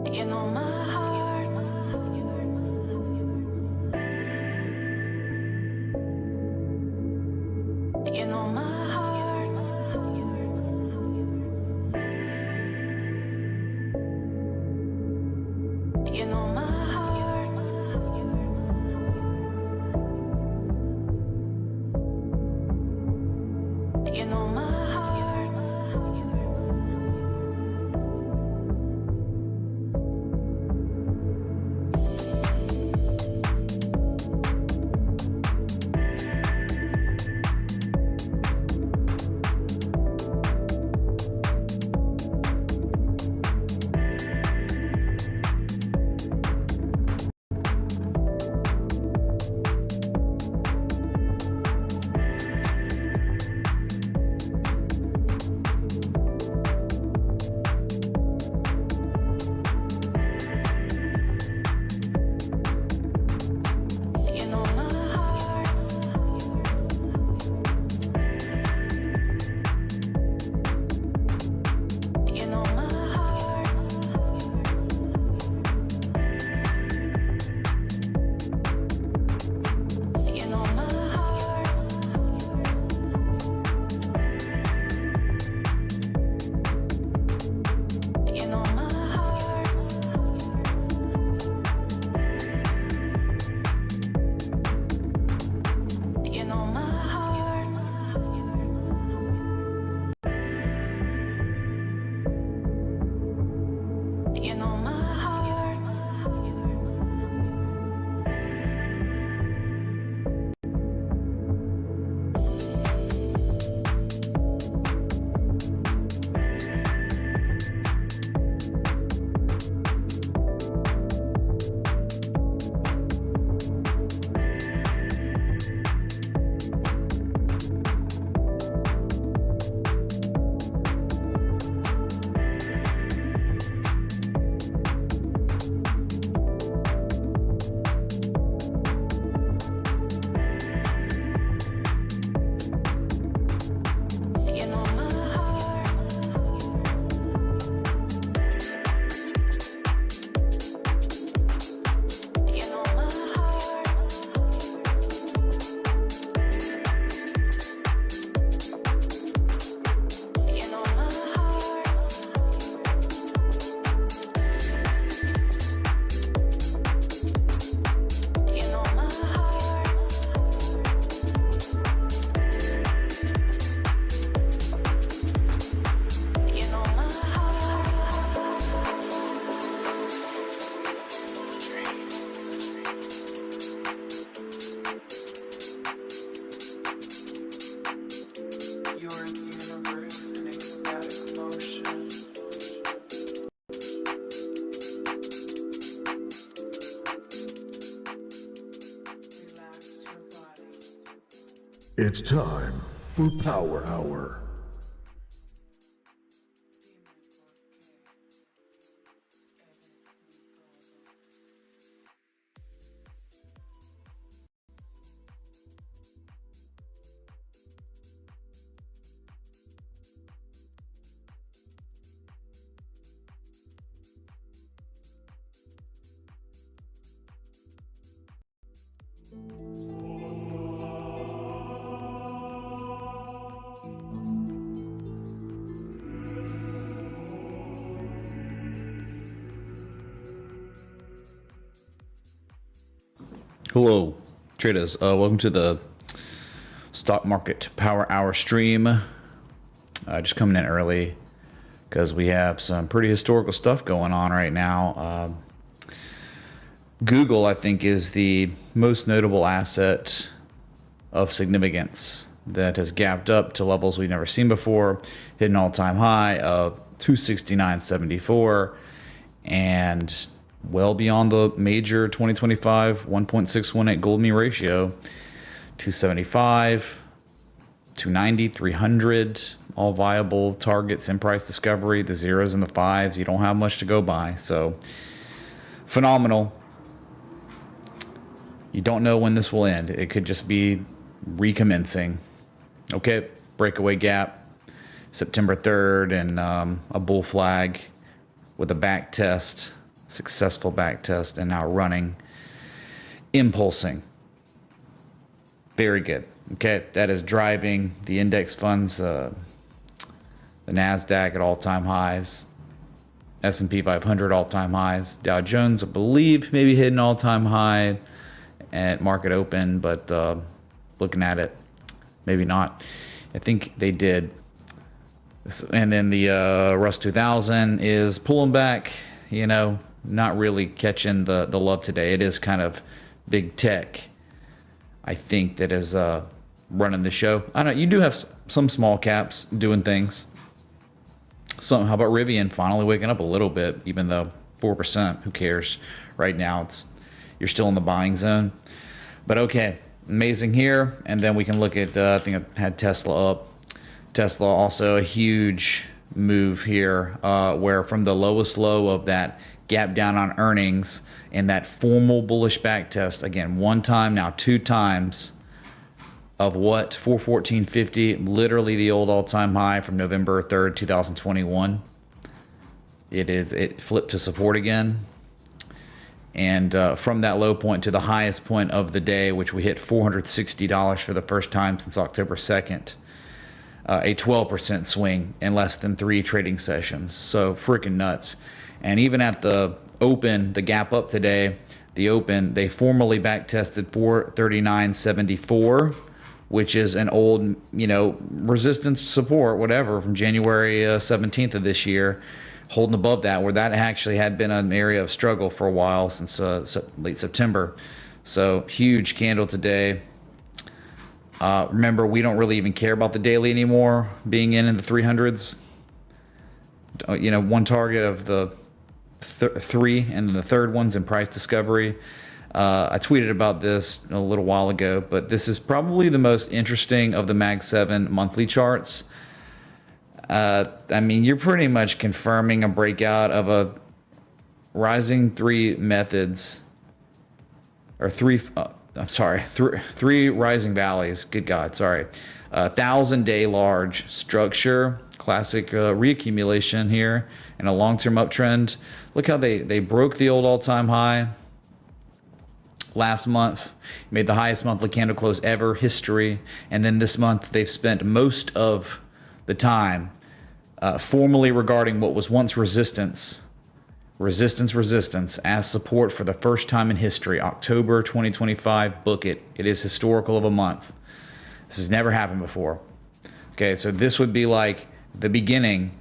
You know my heart. You know my heart. You know my heart. You know my heart. You know my heart. You know my heart. You know my heart. You know my heart. You know my heart. You know my heart. You know my heart. You know my heart. You know my heart. You know my heart. You know my You're in the universe in ecstatic motion. Relax your body. It's time for Power Hour. Hello, traders. Welcome to the Stock Market Power Hour stream. Just coming in early because we have some pretty historical stuff going on right now. Google, I think, is the most notable asset of significance that has gapped up to levels we've never seen before, hit an all-time high of 269.74, and well beyond the major 2025 1.618 gold mean ratio. 275, 290, 300, all viable targets in price discovery. The zeros and the fives, you don't have much to go by. So phenomenal. You don't know when this will end. It could just be recommencing. Okay, breakaway gap, September 3rd, and a bull flag with a back test Successful back test and now running, impulsing. Very good. Okay, that is driving the index funds, the NASDAQ at all-time highs, S&P 500 all-time highs, Dow Jones, I believe, maybe hit an all-time high at market open, but looking at it, maybe not. I think they did. And then the Russ 2000 is pulling back, you know, not really catching the love today. It is kind of big tech, I think, that is running the show. I don't know, you do have some small caps doing things. So how about Rivian finally waking up a little bit, even though 4%, who cares? Right now, you're still in the buying zone. But okay, amazing here. And then we can look at, I think I had Tesla up. Tesla also a huge move here, where from the lowest low of that gap down on earnings and that formal bullish back test, again, one time, now two times, of what? 414.50, literally the old all-time high from November 3rd, 2021. It flipped to support again. And from that low point to the highest point of the day, which we hit $460 for the first time since October 2nd, a 12% swing in less than 3 trading sessions. So freaking nuts. And even at the open, the gap up today, the open, they formally back tested 439.74, which is an old, you know, resistance support, whatever, from January 17th of this year, holding above that, where that actually had been an area of struggle for a while since late September. So huge candle today. Remember, we don't really even care about the daily anymore, being in the 300s. You know, one target of the 3, and then the third one's in price discovery. I tweeted about this a little while ago, but this is probably the most interesting of the Mag 7 monthly charts. I mean, you're pretty much confirming a breakout of a rising 3 methods, or 3, three rising valleys. Good God, sorry. 1,000-day large structure, classic reaccumulation here, and a long-term uptrend. Look how they broke the old all-time high last month, made the highest monthly candle close ever, history, and then this month they've spent most of the time formally regarding what was once resistance as support for the first time in history. October 2025, book it. It is historical of a month. This has never happened before. Okay, so this would be like the beginning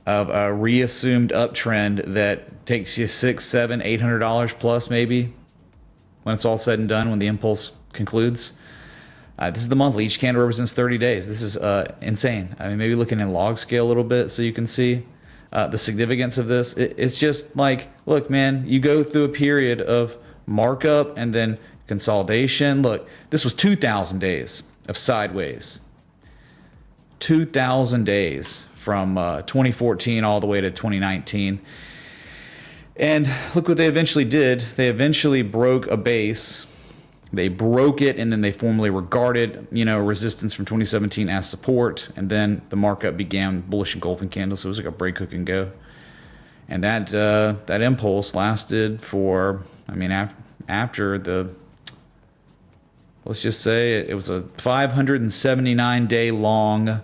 of a reassumed uptrend that takes you $600, $700, $800 plus maybe when it's all said and done, when the impulse concludes. This is the monthly. Each candle represents 30 days. This is insane. I mean, maybe looking in log scale a little bit so you can see the significance of this. It's just like, look, man, you go through a period of markup and then consolidation. Look, this was 2,000 days of sideways. 2,000 days from 2014 all the way to 2019. And look what they eventually did. They eventually broke a base. They broke it, and then they formally regarded, you know, resistance from 2017 as support. And then the markup began bullish engulfing candles. So it was like a break, hook, and go. And that impulse lasted for, I mean, after the, let's just say it was a 579-day long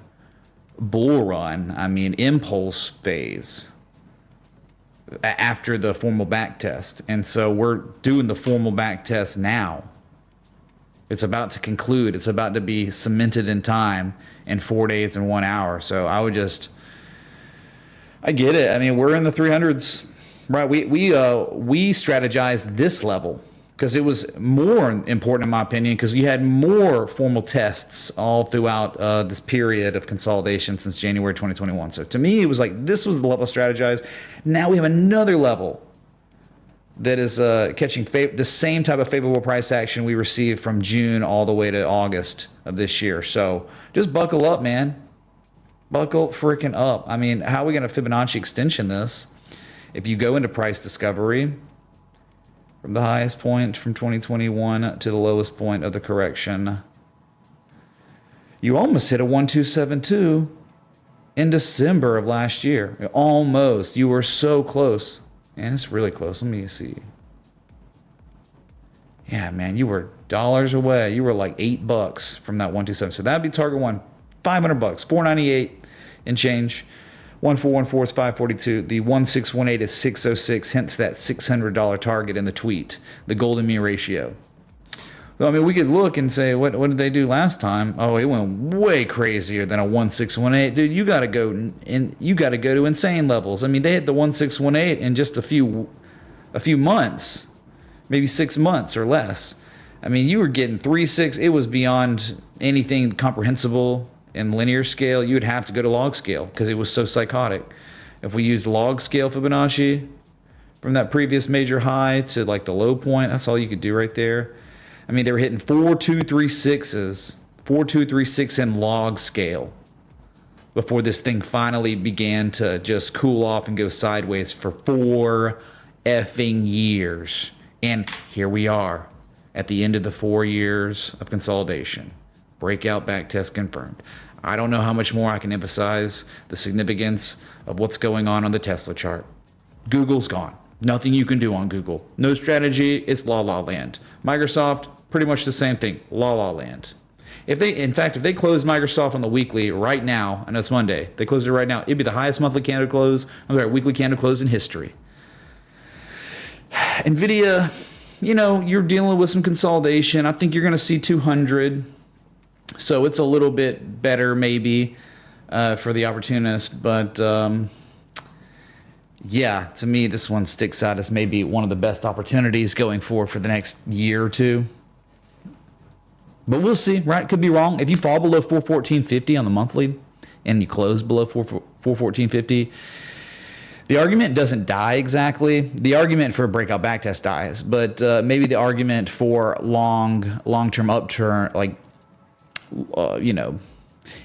bull run. I mean, impulse phase after the formal back test. And so we're doing the formal back test now. It's about to conclude. It's about to be cemented in time in 4 days and 1 hour. So I get it. I mean, we're in the 300s, right? We strategized this level because it was more important, in my opinion, because we had more formal tests all throughout this period of consolidation since January 2021. So to me, it was like this was the level strategized. Now we have another level that is catching the same type of favorable price action we received from June all the way to August of this year. So just buckle up, man. Buckle freaking up. I mean, how are we going to Fibonacci extension this? If you go into price discovery from the highest point from 2021 to the lowest point of the correction, you almost hit a 1272 in December of last year. Almost. You were so close. And it's really close. Let me see. Yeah, man, you were dollars away. You were like $8 from that 127. So that'd be target one. $500, 498 and change. 1414 is 542. The 1618 is 606. Hence that $600 target in the tweet. The golden mean ratio. So, I mean, we could look and say, what did they do last time? Oh, it went way crazier than a 1618. Dude, you got to go to insane levels. I mean, they hit the 1618 in just a few months, maybe 6 months or less. I mean, you were getting 3.6. It was beyond anything comprehensible in linear scale. You would have to go to log scale because it was so psychotic. If we used log scale Fibonacci from that previous major high to like the low point, that's all you could do right there. I mean, they were hitting 4.236s, 4.236 in log scale before this thing finally began to just cool off and go sideways for 4 effing years. And here we are at the end of the 4 years of consolidation. Breakout back test confirmed. I don't know how much more I can emphasize the significance of what's going on the Tesla chart. Google's gone. Nothing you can do on Google. No strategy. It's la la land. Microsoft, pretty much the same thing. La la land. If they closed Microsoft on the weekly right now, I know it's Monday, they closed it right now, it'd be the highest monthly candle close, weekly candle close in history. Nvidia, you're dealing with some consolidation. I think you're going to see 200. So it's a little bit better maybe for the opportunist. But yeah, to me, this one sticks out as maybe one of the best opportunities going forward for the next year or two. But we'll see, right? Could be wrong. If you fall below 414.50 on the monthly and you close below 414.50, the argument doesn't die exactly. The argument for a breakout backtest dies, but maybe the argument for long-term upturn, like,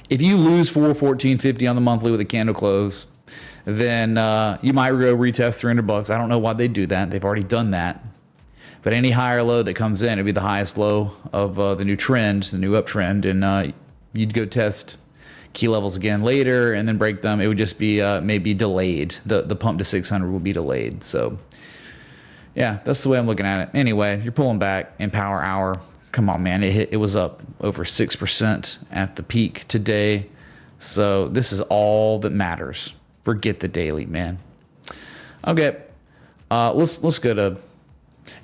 if you lose 414.50 on the monthly with a candle close, then you might go retest $300. I don't know why they do that. They've already done that. But any higher low that comes in, it'd be the highest low of the new trend, the new uptrend, and you'd go test key levels again later and then break them. It would just be maybe delayed. The pump to 600 will be delayed. So yeah, that's the way I'm looking at it. Anyway, you're pulling back in power hour. Come on, man. It was up over 6% at the peak today. So this is all that matters. Forget the daily, man. Okay. Let's go to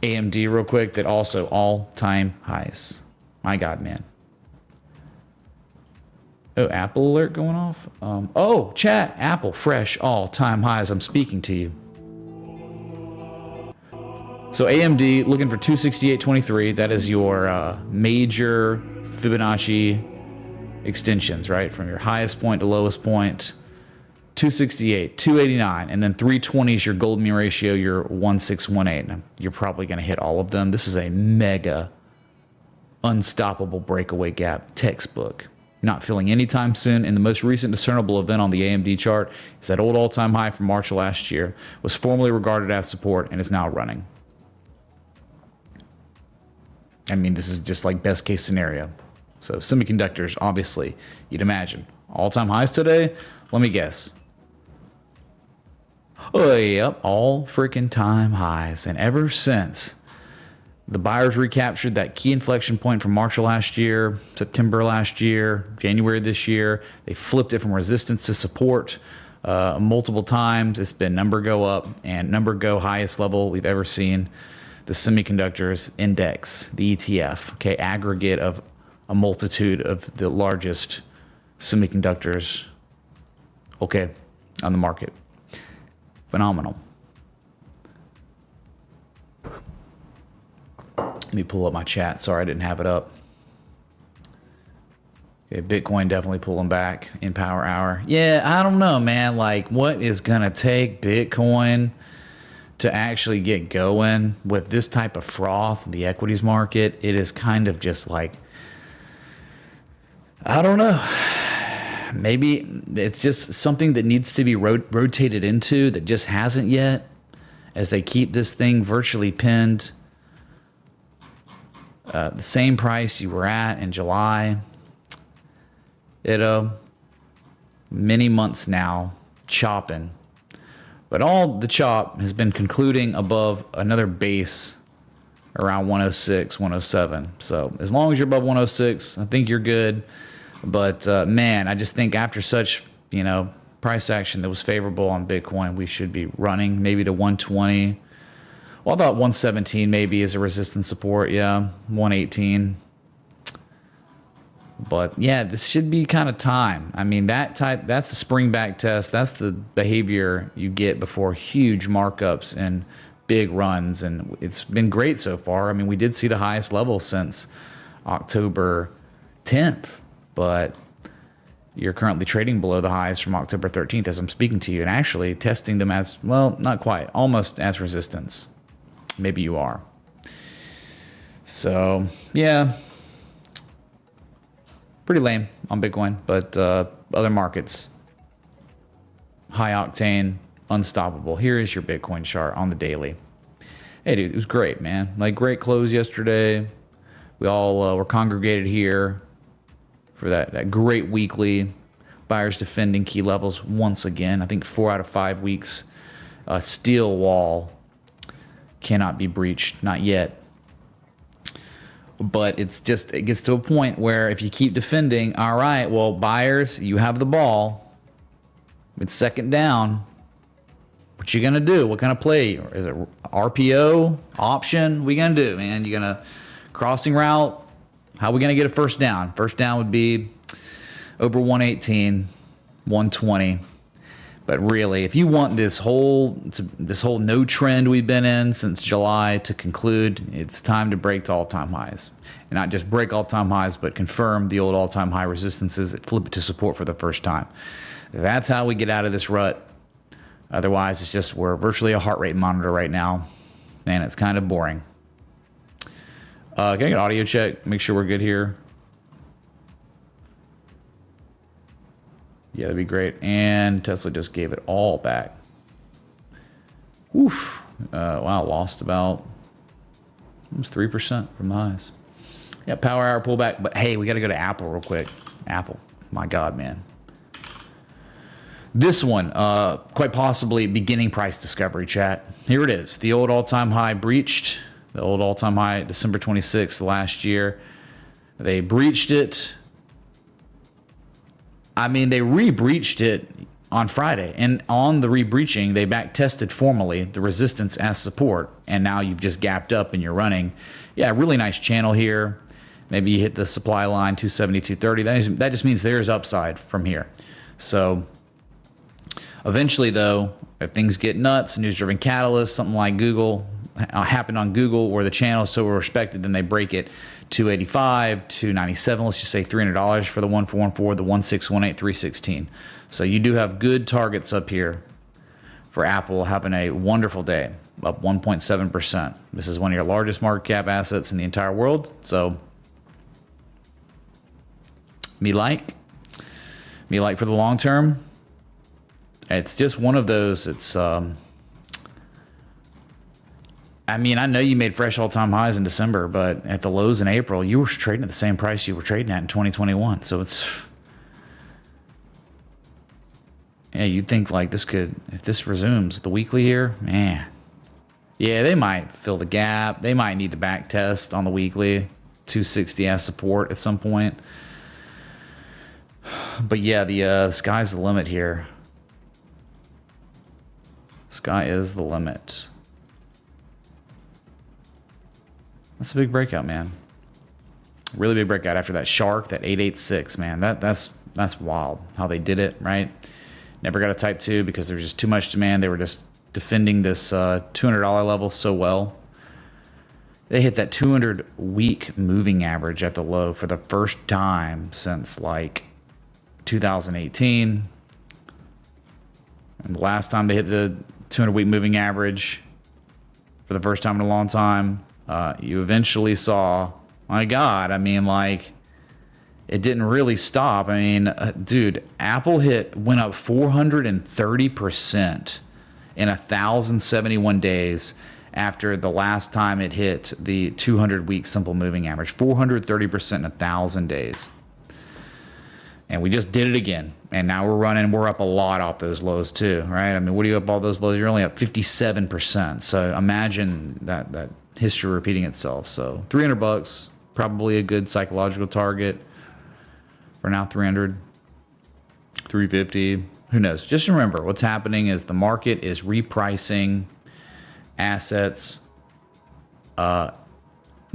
AMD real quick. That also all-time highs. My God, man. Oh, Apple alert going off. Chat. Apple fresh all-time highs. I'm speaking to you. So AMD looking for 268.23. That is your major Fibonacci extensions, right? From your highest point to lowest point. 268, 289, and then 320 is your golden mean ratio, your 1618. You're probably going to hit all of them. This is a mega unstoppable breakaway gap textbook. Not filling anytime soon. And the most recent discernible event on the AMD chart is that old all-time high from March of last year, was formerly regarded as support and is now running. I mean, this is just like best case scenario. So semiconductors, obviously, you'd imagine. All-time highs today? Let me guess. Oh, yep, all freaking time highs. And ever since the buyers recaptured that key inflection point from March of last year, September last year, January this year, they flipped it from resistance to support multiple times. It's been number go up and number go highest level we've ever seen. The semiconductors index, the ETF, okay, aggregate of a multitude of the largest semiconductors, okay, on the market. Phenomenal. Let me pull up my chat. Sorry, I didn't have it up. Okay, Bitcoin definitely pulling back in power hour. Yeah, I don't know, man. Like, what is going to take Bitcoin to actually get going with this type of froth in the equities market? It is kind of just like, I don't know. Maybe it's just something that needs to be rotated into that just hasn't yet, as they keep this thing virtually pinned. The same price you were at in July. Many months now, chopping. But all the chop has been concluding above another base around 106, 107. So as long as you're above 106, I think you're good. But man, I just think after such, price action that was favorable on Bitcoin, we should be running maybe to 120. Well, I thought 117 maybe is a resistance support. Yeah, 118. But yeah, this should be kind of time. I mean, that's the spring back test. That's the behavior you get before huge markups and big runs. And it's been great so far. I mean, we did see the highest level since October 10th, but you're currently trading below the highs from October 13th as I'm speaking to you, and actually testing them as, well, not quite, almost as resistance. Maybe you are. So, yeah. Pretty lame on Bitcoin, but other markets, high octane, unstoppable. Here is your Bitcoin chart on the daily. Hey, dude, it was great, man. Like, great close yesterday. We all were congregated here for that great weekly. Buyers defending key levels once again. I think 4 out of 5 weeks. Steel wall cannot be breached, not yet. But it gets to a point where if you keep defending, all right, well, buyers, you have the ball. It's second down. What you gonna do? What kind of play? Is it RPO, option? What you gonna do, man? You gonna crossing route? How are we gonna get a first down? First down would be over 118, 120. But really, if you want this whole no trend we've been in since July to conclude, it's time to break to all-time highs. And not just break all-time highs, but confirm the old all-time high resistances, flip it to support for the first time. That's how we get out of this rut. Otherwise, it's just we're virtually a heart rate monitor right now. Man, it's kind of boring. Can I get an audio check? Make sure we're good here. Yeah, that'd be great. And Tesla just gave it all back. Oof. Wow, lost about almost 3% from the highs. Yeah, power hour pullback. But hey, we got to go to Apple real quick. Apple. My God, man. This one, quite possibly beginning price discovery, chat. Here it is. The old all-time high breached. The old all-time high, December 26th last year. They breached it. I mean, they re-breached it on Friday. And on the re-breaching, they back-tested formally the resistance as support. And now you've just gapped up and you're running. Yeah, really nice channel here. Maybe you hit the supply line, 270, 230. That just means there's upside from here. So eventually, though, if things get nuts, news-driven catalyst, something like Google, happened on Google where the channel is so respected, then they break it 285, 297, let's just say $300 for the 1414, the 1618, 316. So you do have good targets up here for Apple having a wonderful day, up 1.7%. This is one of your largest market cap assets in the entire world. So me like for the long term. It's just one of those. It's I mean, I know you made fresh all-time highs in December, but at the lows in April, you were trading at the same price you were trading at in 2021. So it's, yeah, you'd think like this could, if this resumes the weekly here, man, yeah, they might fill the gap. They might need to back test on the weekly, 260 as support at some point. But yeah, the sky's the limit here. Sky is the limit. That's a big breakout, man. Really big breakout after that shark, that 886, man. That's wild how they did it, right? Never got a type 2 because there was just too much demand. They were just defending this $200 level so well. They hit that 200-week moving average at the low for the first time since like 2018. And the last time they hit the 200-week moving average for the first time in a long time, you eventually saw, my God, I mean, like, it didn't really stop. I mean, dude, Apple went up 430% in 1,071 days after the last time it hit the 200-week simple moving average. 430% in 1,000 days. And we just did it again. And now we're up a lot off those lows too, right? I mean, what are you up all those lows? You're only up 57%. So imagine that history repeating itself. So $300, probably a good psychological target for now. 300, 350, who knows? Just remember, what's happening is the market is repricing assets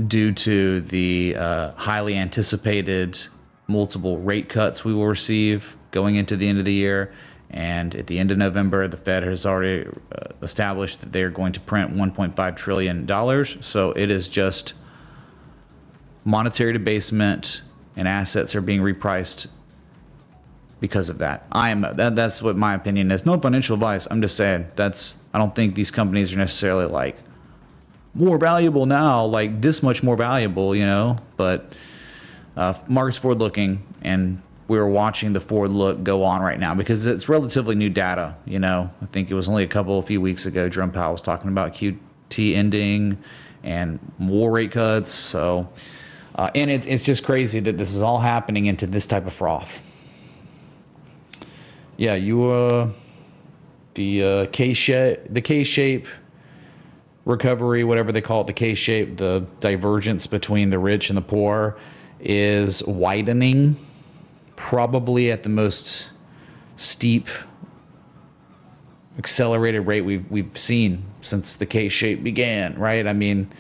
due to the highly anticipated multiple rate cuts we will receive going into the end of the year. And at the end of November, the Fed has already established that they're going to print $1.5 trillion. So it is just monetary debasement, and assets are being repriced because of that. That's what my opinion is. No financial advice. I'm just saying I don't think these companies are necessarily like more valuable now, like this much more valuable, but market's forward looking, and we're watching the forward look go on right now because it's relatively new data. I think it was only a few weeks ago, Jerome Powell was talking about QT ending and more rate cuts. So, and it's just crazy that this is all happening into this type of froth. Yeah, the K-shape recovery, whatever they call it, the K-shape, the divergence between the rich and the poor is widening, probably at the most steep accelerated rate we've seen since the K-shape began, right? I mean,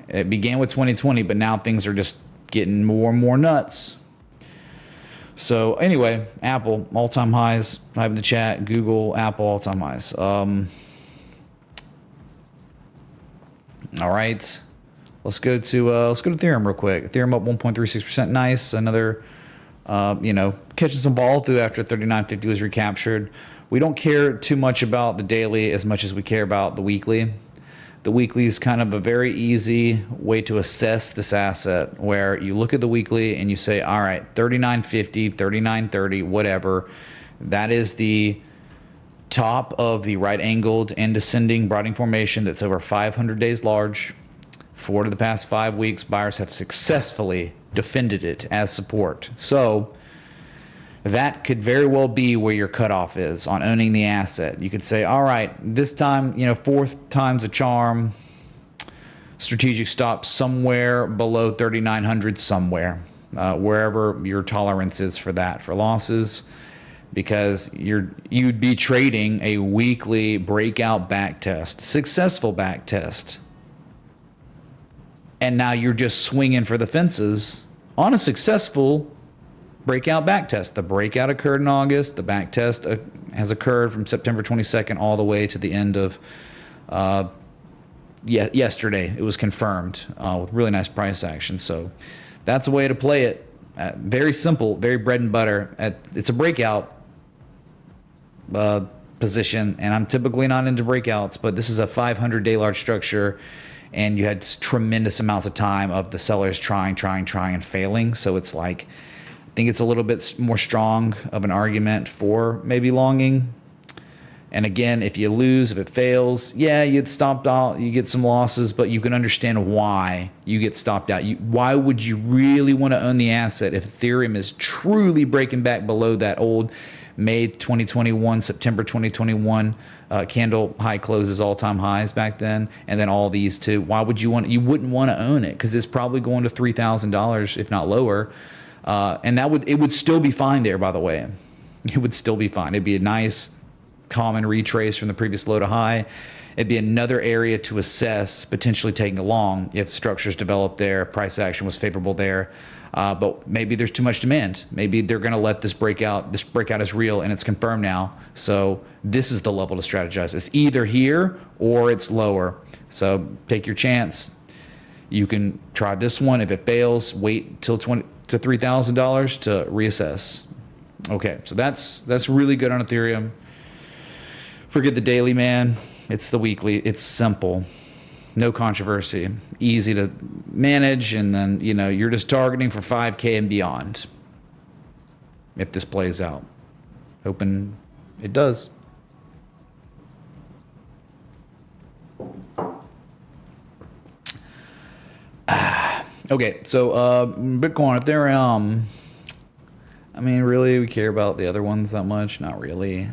it began with 2020, but now things are just getting more and more nuts. So anyway, Apple all-time highs. I have in the chat. Google, Apple all-time highs. All right, let's go to Ethereum real quick. Ethereum up 1.36%. Nice. Another, catching some ball through after 39.50 was recaptured. We don't care too much about the daily as much as we care about the weekly. The weekly is kind of a very easy way to assess this asset, where you look at the weekly and you say, all right, 39.50, 39.30, whatever. That is the top of the right angled and descending broadening formation that's over 500 days large. 4 of the past 5 weeks, buyers have successfully defended it as support. So that could very well be where your cutoff is on owning the asset. You could say, all right, this time, fourth time's a charm. Strategic stop somewhere below 3,900 somewhere, wherever your tolerance is for that, for losses, because you'd be trading a weekly breakout back test, successful back test. And now you're just swinging for the fences on a successful breakout back test. The breakout occurred in August. The back test has occurred from September 22nd all the way to the end of yesterday. It was confirmed with really nice price action. So that's a way to play it. Very simple, very bread and butter. It's a breakout position, and I'm typically not into breakouts, but this is a 500-day large structure, and you had tremendous amounts of time of the sellers trying and failing. So it's like, I think it's a little bit more strong of an argument for maybe longing. And again, if you lose, if it fails, yeah, you'd stopped out, you get some losses, but you can understand why you get stopped out. Why would you really want to own the asset if Ethereum is truly breaking back below that old May 2021, September 2021 candle high closes, all-time highs back then, and then all these too? Why would you wouldn't want to own it? Because it's probably going to $3,000, if not lower. And it would still be fine there, by the way. It would still be fine. It'd be a nice common retrace from the previous low to high. It'd be another area to assess, potentially taking along if structures developed there, price action was favorable there. But maybe there's too much demand. Maybe they're going to let this breakout. This breakout is real and it's confirmed now. So this is the level to strategize. It's either here or it's lower. So take your chance. You can try this one. If it fails, wait till $3,000 to reassess. Okay, so that's really good on Ethereum. Forget the daily, man. It's the weekly. It's simple. No controversy. Easy to manage, and then, you're just targeting for 5K and beyond. If this plays out. Hoping it does. Okay, so Bitcoin, Ethereum. I mean, really, we care about the other ones that much? Not really.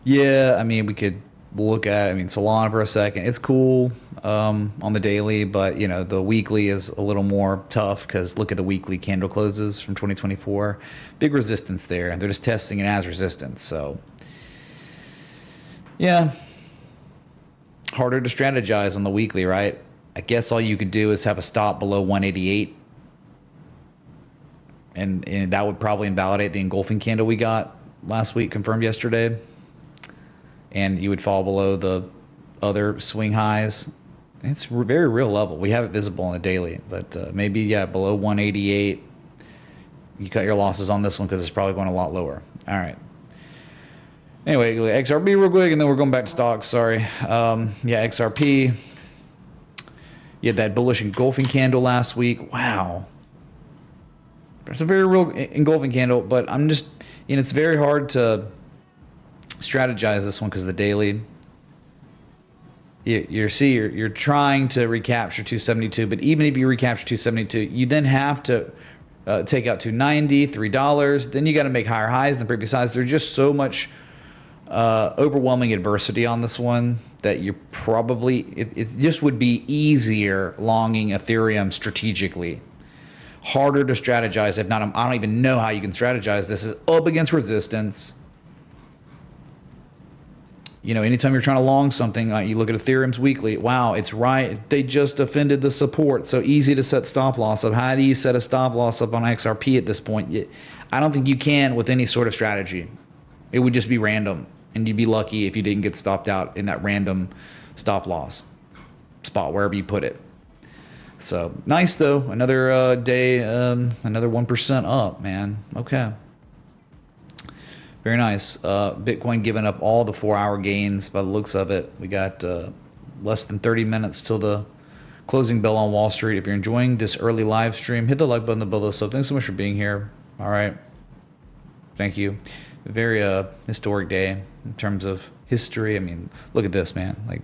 Yeah, I mean, we could look at, I mean, Solana for a second. It's cool on the daily, but, you know, the weekly is a little more tough because look at the weekly candle closes from 2024. Big resistance there. They're just testing it as resistance. So, yeah, harder to strategize on the weekly, right? I guess all you could do is have a stop below 188. And that would probably invalidate the engulfing candle we got last week, confirmed yesterday. And you would fall below the other swing highs. It's very real level. We have it visible on the daily, but maybe, yeah, below 188. You cut your losses on this one because it's probably going a lot lower. All right. Anyway, XRP real quick, and then we're going back to stocks. Sorry. Yeah, XRP. You had that bullish engulfing candle last week. Wow. It's a very real engulfing candle, but I'm just, you know, it's very hard to strategize this one because the daily. You're trying to recapture 272, but even if you recapture 272, you then have to take out 290, $3. Then you got to make higher highs than the previous highs. There's just so much overwhelming adversity on this one that you probably it just would be easier longing Ethereum strategically. Harder to strategize. If not, I don't even know how you can strategize. This is up against resistance. You know, anytime you're trying to long something, you look at Ethereum's weekly. Wow, it's right. They just offended the support. So easy to set stop loss up. How do you set a stop loss up on XRP at this point? I don't think you can with any sort of strategy. It would just be random, and you'd be lucky if you didn't get stopped out in that random stop loss spot, wherever you put it. So nice though. Another day, another 1% up, man. Okay. Very nice. Bitcoin giving up all the 4-hour gains by the looks of it. We got less than 30 minutes till the closing bell on Wall Street. If you're enjoying this early live stream, hit the like button below the sub. Thanks so much for being here. All right. Thank you. Very historic day in terms of history. I mean, look at this, man. Like,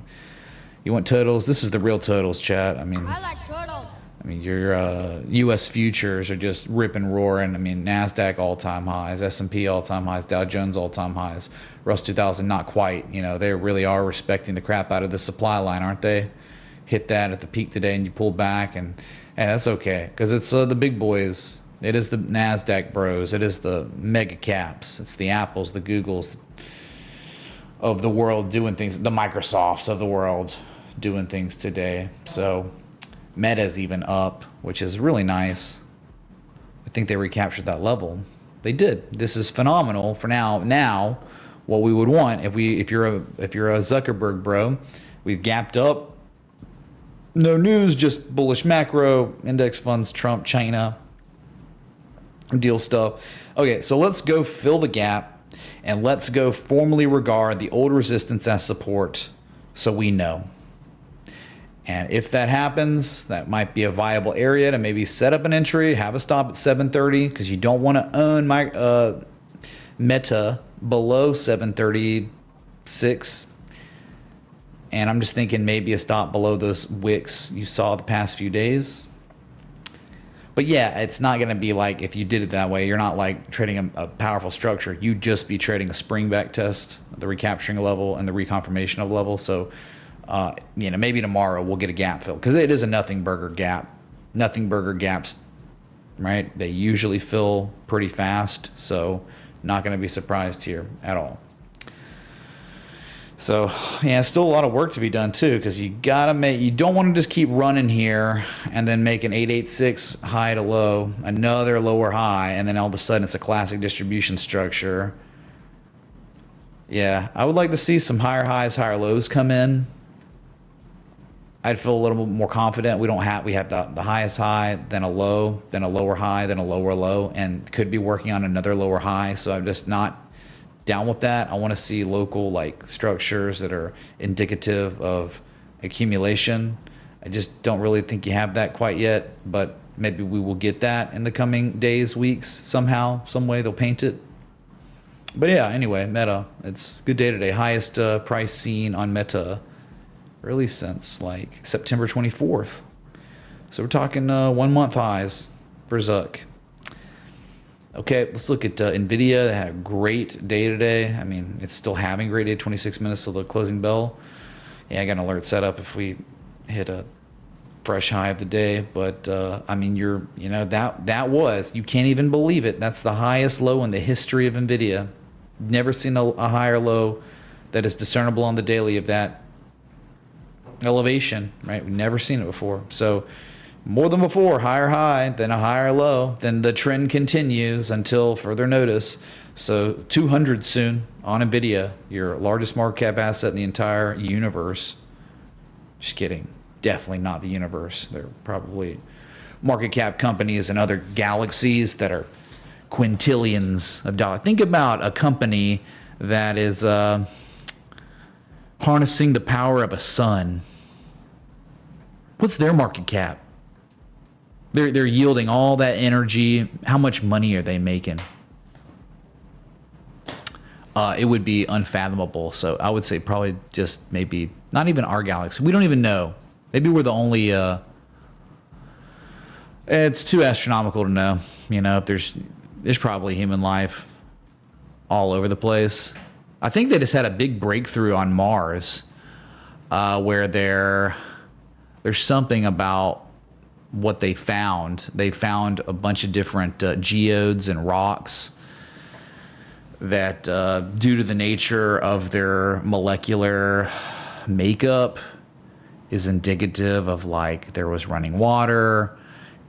you want totals? This is the real totals, chat. I mean, I like turtles. I mean, your U.S. futures are just ripping, roaring. I mean, NASDAQ all-time highs, S&P all-time highs, Dow Jones all-time highs. Russ 2000 not quite. You know, they really are respecting the crap out of the supply line, aren't they? Hit that at the peak today and you pull back, and that's okay because it's the big boys. It is the NASDAQ bros. It is the mega caps. It's the Apples, the Googles of the world doing things, the Microsofts of the world doing things today. So Meta's even up, which is really nice. I think they recaptured that level. They did. This is phenomenal for now. Now, what we would want if you're a Zuckerberg bro, we've gapped up. No news, just bullish macro, index funds, Trump, China, deal stuff. Okay, so let's go fill the gap and let's go formally regard the old resistance as support so we know. And if that happens, that might be a viable area to maybe set up an entry, have a stop at 730 because you don't want to own Meta below 736. And I'm just thinking maybe a stop below those wicks you saw the past few days. But yeah, it's not going to be like if you did it that way, you're not like trading a powerful structure. You'd just be trading a spring back test, the recapturing level and the reconfirmation of level. So you know, maybe tomorrow we'll get a gap fill because it is a nothing burger gap. Nothing burger gaps, right? They usually fill pretty fast, so not going to be surprised here at all. So yeah, still a lot of work to be done too because you don't want to just keep running here and then make an 886 high to low, another lower high, and then all of a sudden it's a classic distribution structure. Yeah, I would like to see some higher highs, higher lows come in. I'd feel a little bit more confident. We have the highest high, then a low, then a lower high, then a lower low, and could be working on another lower high. So I'm just not down with that. I want to see local like structures that are indicative of accumulation. I just don't really think you have that quite yet, but maybe we will get that in the coming days, weeks, somehow, some way they'll paint it. But yeah, anyway, Meta, it's a good day today. Highest price seen on Meta really since like September 24th. So we're talking 1 month highs for Zuck. Okay, let's look at Nvidia. They had a great day today. I mean, it's still having a great day. 26 minutes to the closing bell. Yeah, I got an alert set up if we hit a fresh high of the day. But I mean, that was, you can't even believe it. That's the highest low in the history of Nvidia. Never seen a higher low that is discernible on the daily of that elevation, right? We've never seen it before. So more than before, higher high, then a higher low, then the trend continues until further notice. So 200 soon on Nvidia, your largest market cap asset in the entire universe. Just kidding. Definitely not the universe. They're probably market cap companies in other galaxies that are quintillions of dollars. Think about a company that is harnessing the power of a sun. What's their market cap? They're yielding all that energy. How much money are they making? It would be unfathomable. So I would say probably just maybe not even our galaxy. We don't even know. Maybe we're the only. It's too astronomical to know. If there's probably human life all over the place. I think they just had a big breakthrough on Mars, where there's something about what they found. They found a bunch of different geodes and rocks that, due to the nature of their molecular makeup, is indicative of like there was running water,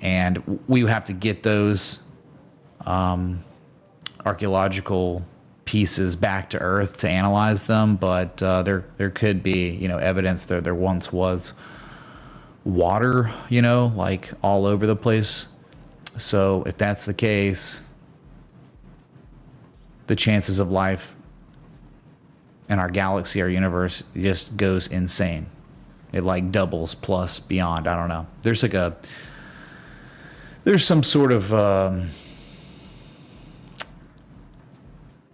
and we have to get those archaeological pieces back to Earth to analyze them. But there could be evidence that there once was water, like all over the place. So if that's the case, the chances of life in our galaxy, our universe, just goes insane. It like doubles plus beyond. I don't know. There's some sort of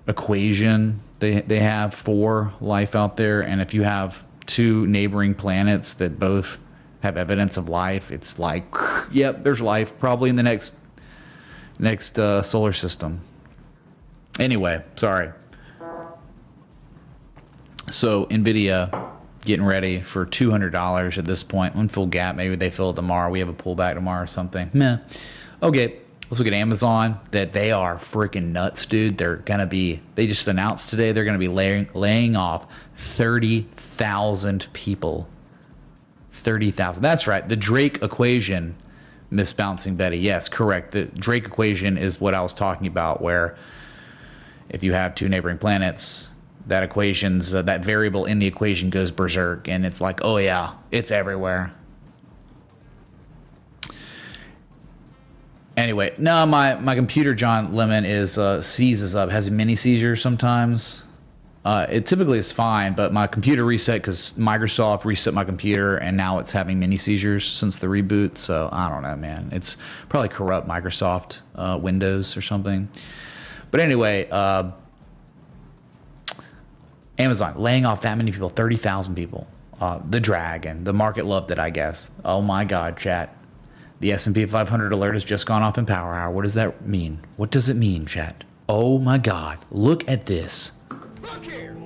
equation they have for life out there, and if you have two neighboring planets that both have evidence of life, it's like, yep, there's life probably in the next solar system. Anyway, sorry. So Nvidia getting ready for $200 at this point. One full gap. Maybe they fill it tomorrow. We have a pullback tomorrow or something. Meh. Okay, let's look at Amazon. That they are freaking nuts, dude. They just announced today they're gonna be laying off 30,000 people. 30,000. That's right. The Drake equation, Miss Bouncing Betty. Yes, correct. The Drake equation is what I was talking about, where if you have two neighboring planets, that equation's that variable in the equation goes berserk, and it's like, oh yeah, it's everywhere. Anyway, no, my computer, John Lemon, seizes up, has mini seizures sometimes. It typically is fine, but my computer reset because Microsoft reset my computer, and now it's having mini seizures since the reboot. So I don't know, man. It's probably corrupt Microsoft Windows or something. But anyway, Amazon laying off that many people, 30,000 people. The dragon, the market loved it, I guess. Oh my God, chat. The S&P 500 alert has just gone off in Power Hour. What does that mean? What does it mean, chat? Oh my God, look at this. Look here.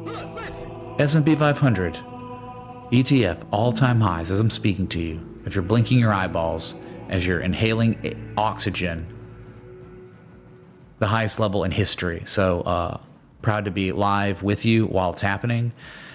Look, listen. S&P 500 ETF all-time highs as I'm speaking to you. If you're blinking your eyeballs as you're inhaling oxygen, the highest level in history. So proud to be live with you while it's happening.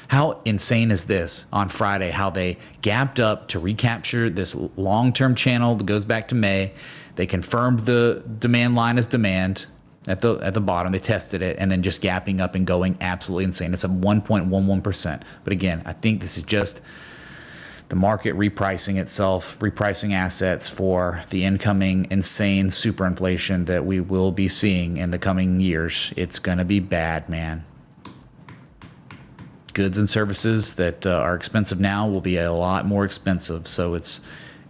How insane is this on Friday, how they gapped up to recapture this long-term channel that goes back to May. They confirmed the demand line as demand at the bottom. They tested it, and then just gapping up and going absolutely insane. It's up 1.11%. But again, I think this is just the market repricing itself, repricing assets for the incoming insane superinflation that we will be seeing in the coming years. It's going to be bad, man. Goods and services that are expensive now will be a lot more expensive. So it's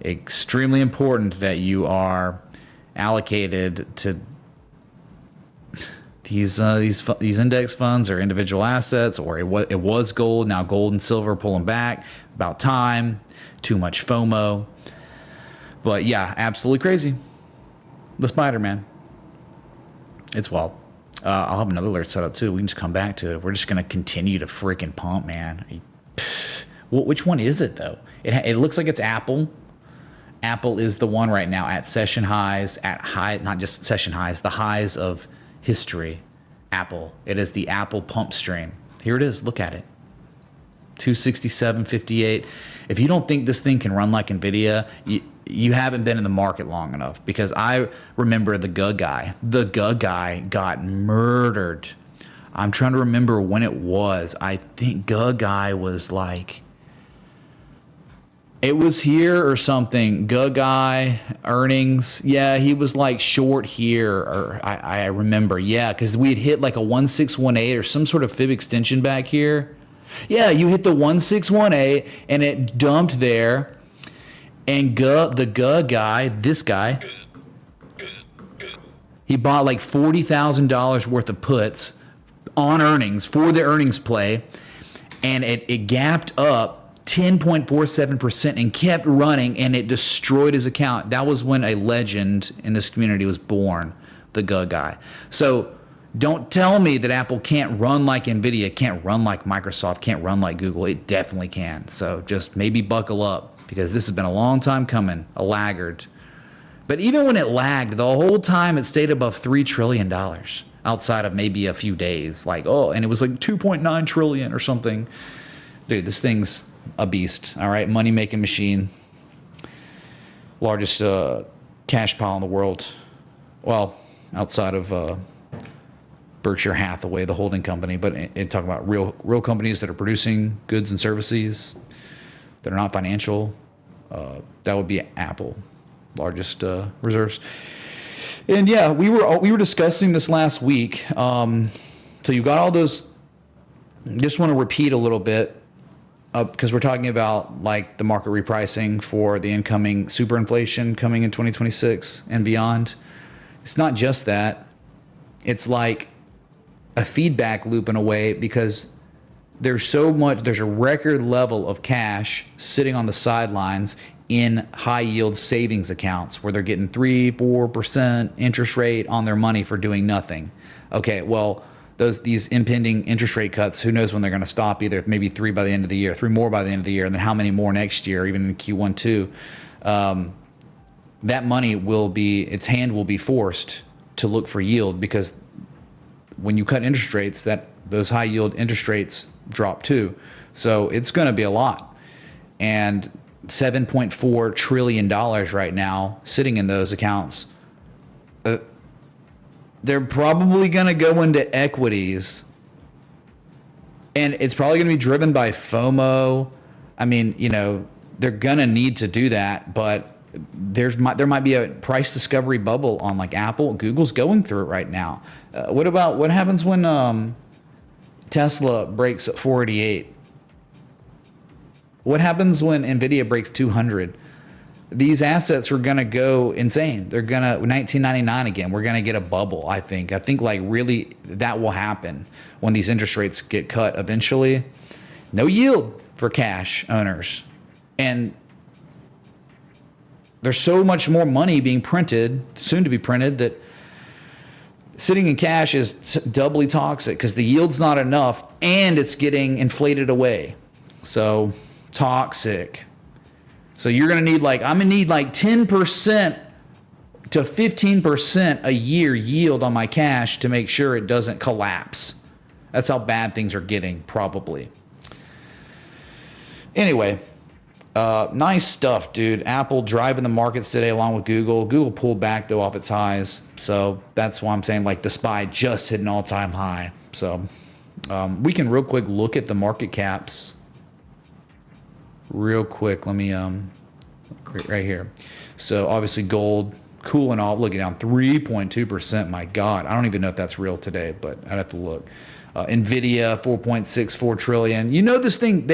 extremely important that you are allocated to these index funds or individual assets, or it was gold. Now gold and silver pulling back. About time. Too much FOMO. But yeah, absolutely crazy. The Spider-Man. It's wild. I'll have another alert set up too. We can just come back to it. We're just going to continue to freaking pump, man. Well, which one is it though? It looks like it's Apple. Apple is the one right now at session highs, not just session highs, the highs of history. Apple. It is the Apple pump stream. Here it is. Look at it. 267.58. If you don't think this thing can run like Nvidia, you haven't been in the market long enough, because I remember the GUG guy. The GUG guy got murdered. I'm trying to remember when it was. I think GUG guy was like, it was here or something. GUG guy earnings. Yeah, he was like short here, or I remember. Yeah, because we had hit like a 1618 or some sort of fib extension back here. Yeah, you hit the 1618 and it dumped there. And the GUG guy, this guy, he bought like $40,000 worth of puts on earnings for the earnings play, and it gapped up 10.47% and kept running, and it destroyed his account. That was when a legend in this community was born, the GUG guy. So don't tell me that Apple can't run like Nvidia, can't run like Microsoft, can't run like Google. It definitely can. So just maybe buckle up, because this has been a long time coming, a laggard. But even when it lagged, the whole time it stayed above $3 trillion outside of maybe a few days. Like, oh, and it was like 2.9 trillion or something. Dude, this thing's a beast, all right? Money-making machine. Largest cash pile in the world. Well, outside of Berkshire Hathaway, the holding company, but it talking about real companies that are producing goods and services that are not financial. That would be Apple, largest reserves. And yeah, we were discussing this last week. So you got all those. Just want to repeat a little bit, because we're talking about like the market repricing for the incoming superinflation coming in 2026 and beyond. It's not just that. It's like a feedback loop in a way, because there's a record level of cash sitting on the sidelines in high yield savings accounts where they're getting 3-4% interest rate on their money for doing nothing. Okay, well, these impending interest rate cuts, who knows when they're going to stop, either maybe 3 by the end of the year, 3 more by the end of the year, and then how many more next year, even in Q1 too. That money its hand will be forced to look for yield, because when you cut interest rates, those high yield interest rates drop too. So it's going to be a lot. And $7.4 trillion right now sitting in those accounts. They're probably going to go into equities, and it's probably going to be driven by FOMO. I mean, they're going to need to do that, but there might be a price discovery bubble on like Apple. Google's going through it right now. What happens when Tesla breaks 488? What happens when Nvidia breaks 200? These assets are going to go insane. They're going to 1999 again. We're going to get a bubble, I think. I think like really that will happen when these interest rates get cut eventually. No yield for cash owners. And there's so much more money being printed, soon to be printed, that sitting in cash is doubly toxic, because the yield's not enough and it's getting inflated away. So toxic. So you're going to need I'm going to need 10% to 15% a year yield on my cash to make sure it doesn't collapse. That's how bad things are getting, probably. Anyway, nice stuff, dude. Apple driving the markets today along with Google. Google pulled back though off its highs. So that's why I'm saying the SPY just hit an all-time high. So we can real quick look at the market caps. Real quick, let me right here. So obviously gold cooling off, looking down 3.2%. My God, I don't even know if that's real today, but I'd have to look. Nvidia 4.64 trillion. This thing,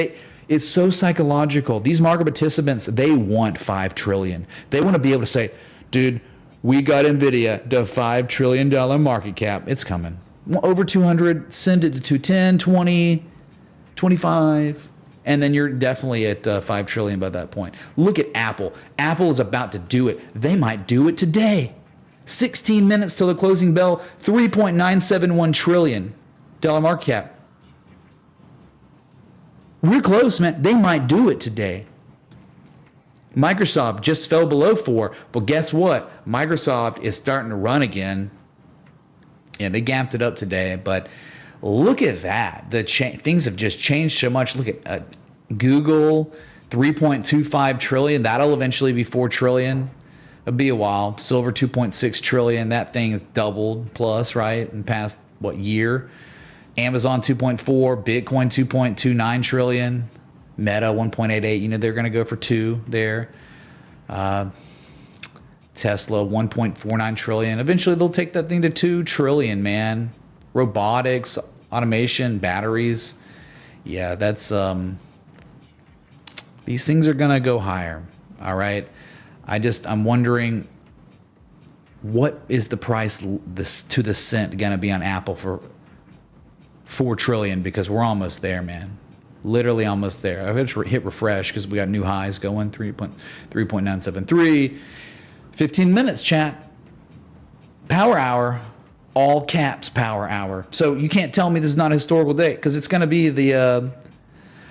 it's so psychological. These market participants, they want 5 trillion. They want to be able to say, dude, we got Nvidia to $5 trillion market cap. It's coming. Over 200, send it to 210, 20, 25. And then you're definitely at 5 trillion by that point. Look at Apple. Apple is about to do it. They might do it today. 16 minutes till the closing bell, $3.971 trillion market cap. We're close, man. They might do it today. Microsoft just fell below 4, but guess what? Microsoft is starting to run again. Yeah, they gapped it up today, but look at that. Things have just changed so much. Look at Google, 3.25 trillion. That'll eventually be 4 trillion. It'll be a while. Silver, 2.6 trillion. That thing has doubled plus, right, in the past, year? Amazon, 2.4. Bitcoin, 2.29 trillion. Meta, 1.88. They're going to go for 2 there. Tesla, 1.49 trillion. Eventually, they'll take that thing to 2 trillion, man. Robotics, automation, batteries. Yeah, that's... These things are going to go higher, all right? I'm wondering, what is the price to the cent going to be on Apple for 4 trillion? Because we're almost there, man. Literally almost there. I've hit refresh because we got new highs going, 3.973. 15 minutes, chat. Power hour, all caps power hour. So you can't tell me this is not a historical date because it's going to be the...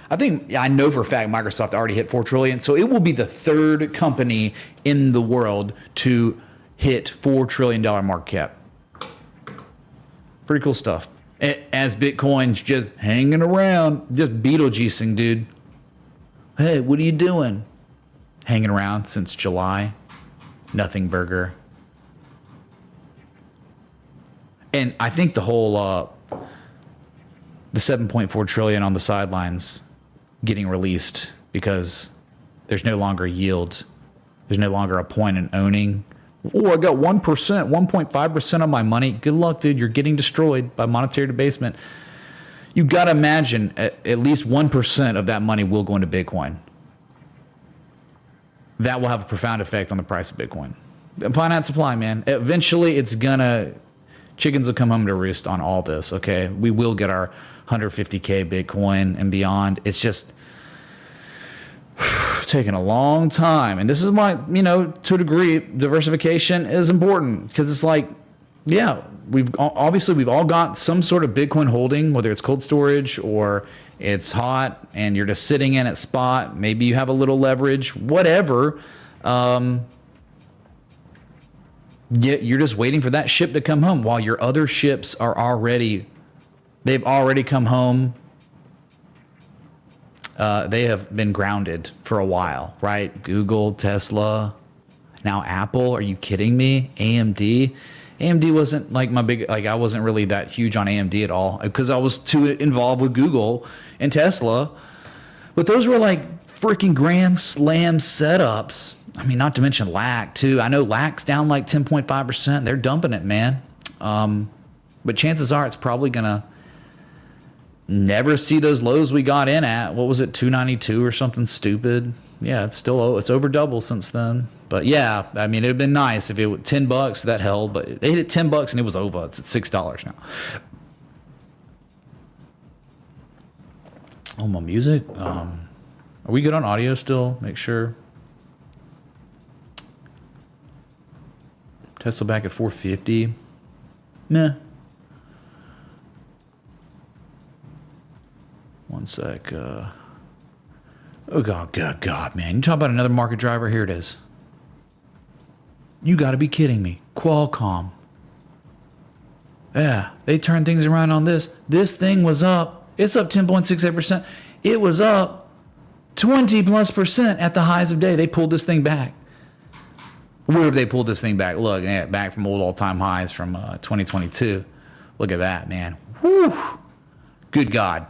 I know for a fact Microsoft already hit 4 trillion, so it will be the third company in the world to hit $4 trillion market cap. Pretty cool stuff. As Bitcoin's just hanging around, just Beetlejuicing, dude. Hey, what are you doing? Hanging around since July. Nothing burger. And I think the whole the 7.4 trillion on the sidelines getting released because there's no longer yield. There's no longer a point in owning. Oh, I got 1%, 1.5% of my money. Good luck, dude. You're getting destroyed by monetary debasement. You got to imagine at least 1% of that money will go into Bitcoin. That will have a profound effect on the price of Bitcoin. Finite supply, man. Eventually, chickens will come home to roost on all this, okay? We will get our 150K Bitcoin and beyond. It's just taking a long time. And this is why, to a degree, diversification is important because it's like, yeah, we've all got some sort of Bitcoin holding, whether it's cold storage or it's hot and you're just sitting in at spot. Maybe you have a little leverage, whatever. You're just waiting for that ship to come home while your other ships they've already come home. They have been grounded for a while, right? Google, Tesla, now Apple. Are you kidding me? AMD. AMD wasn't I wasn't really that huge on AMD at all because I was too involved with Google and Tesla. But those were like freaking grand slam setups. I mean, not to mention LAC too. I know LAC's down like 10.5%. They're dumping it, man. But chances are it's probably going to never see those lows we got in at. What was it, 292 or something stupid? Yeah, it's over double since then. But yeah, I mean, it'd been nice if it was $10 that held, but they hit $10 and it was over. It's at $6 now. Oh, my music. Are we good on audio still? Make sure. Tesla back at 450. Meh. One sec. Oh, God, man. You talk about another market driver? Here it is. You got to be kidding me. Qualcomm. Yeah, they turned things around on this. This thing was up. It's up 10.68%. It was up 20+% at the highs of day. They pulled this thing back. Where have they pulled this thing back? Look, back from old all-time highs from 2022. Look at that, man. Whew. Good God.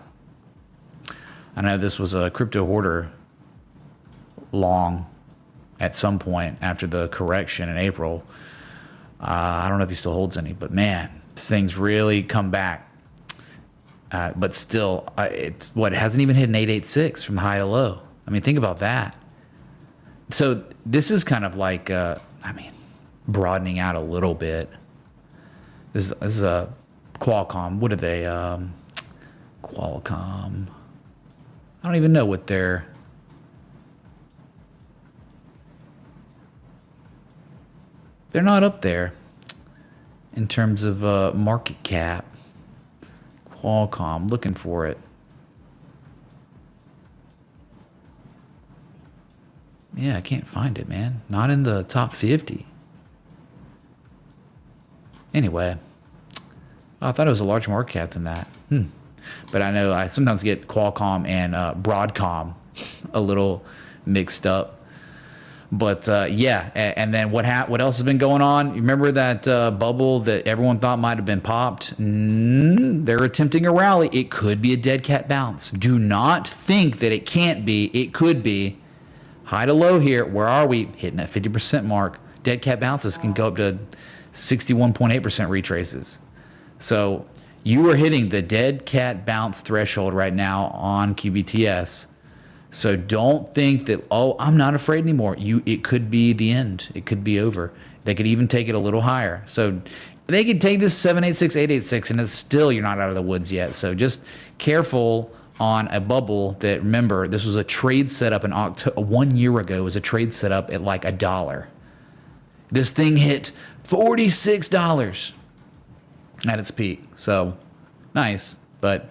I know this was a crypto hoarder long at some point after the correction in April. I don't know if he still holds any, but man, this thing's really come back. But still, it hasn't even hit an 886 from the high to low. I mean, think about that. So this is kind of like, broadening out a little bit. This is a Qualcomm. What are they? Qualcomm. I don't even know what they're... They're not up there. in terms of market cap. Qualcomm, looking for it. Yeah, I can't find it, man. Not in the top 50. Anyway, I thought it was a larger market cap than that. But I know I sometimes get Qualcomm and Broadcom a little mixed up. But yeah, and then what else has been going on? You remember that bubble that everyone thought might have been popped? They're attempting a rally. It could be a dead cat bounce. Do not think that it can't be. It could be. High to low here. Where are we? Hitting that 50% mark. Dead cat bounces can go up to 61.8% retraces. So you are hitting the dead cat bounce threshold right now on QBTS. So don't think that, oh, I'm not afraid anymore. It could be the end. It could be over. They could even take it a little higher. So they could take this 786, 886, and it's still, you're not out of the woods yet. So just careful on a bubble that, remember, this was a trade setup in October. 1 year ago, it was a trade setup at like $1. This thing hit $46 at its peak. So nice, but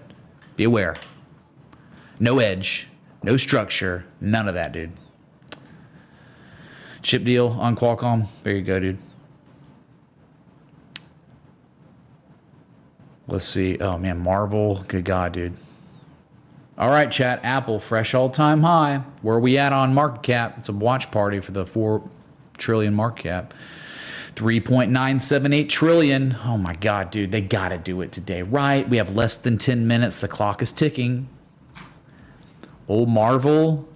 be aware. No edge, no structure, none of that, dude. Chip deal on Qualcomm. There you go, dude. Let's see. Oh, man, Marvel. Good God, dude. All right, chat. Apple, fresh all-time high. Where are we at on market cap? It's a watch party for the 4 trillion market cap. 3.978 trillion. Oh, my God, dude. They got to do it today, right? We have less than 10 minutes. The clock is ticking. Old Marvel.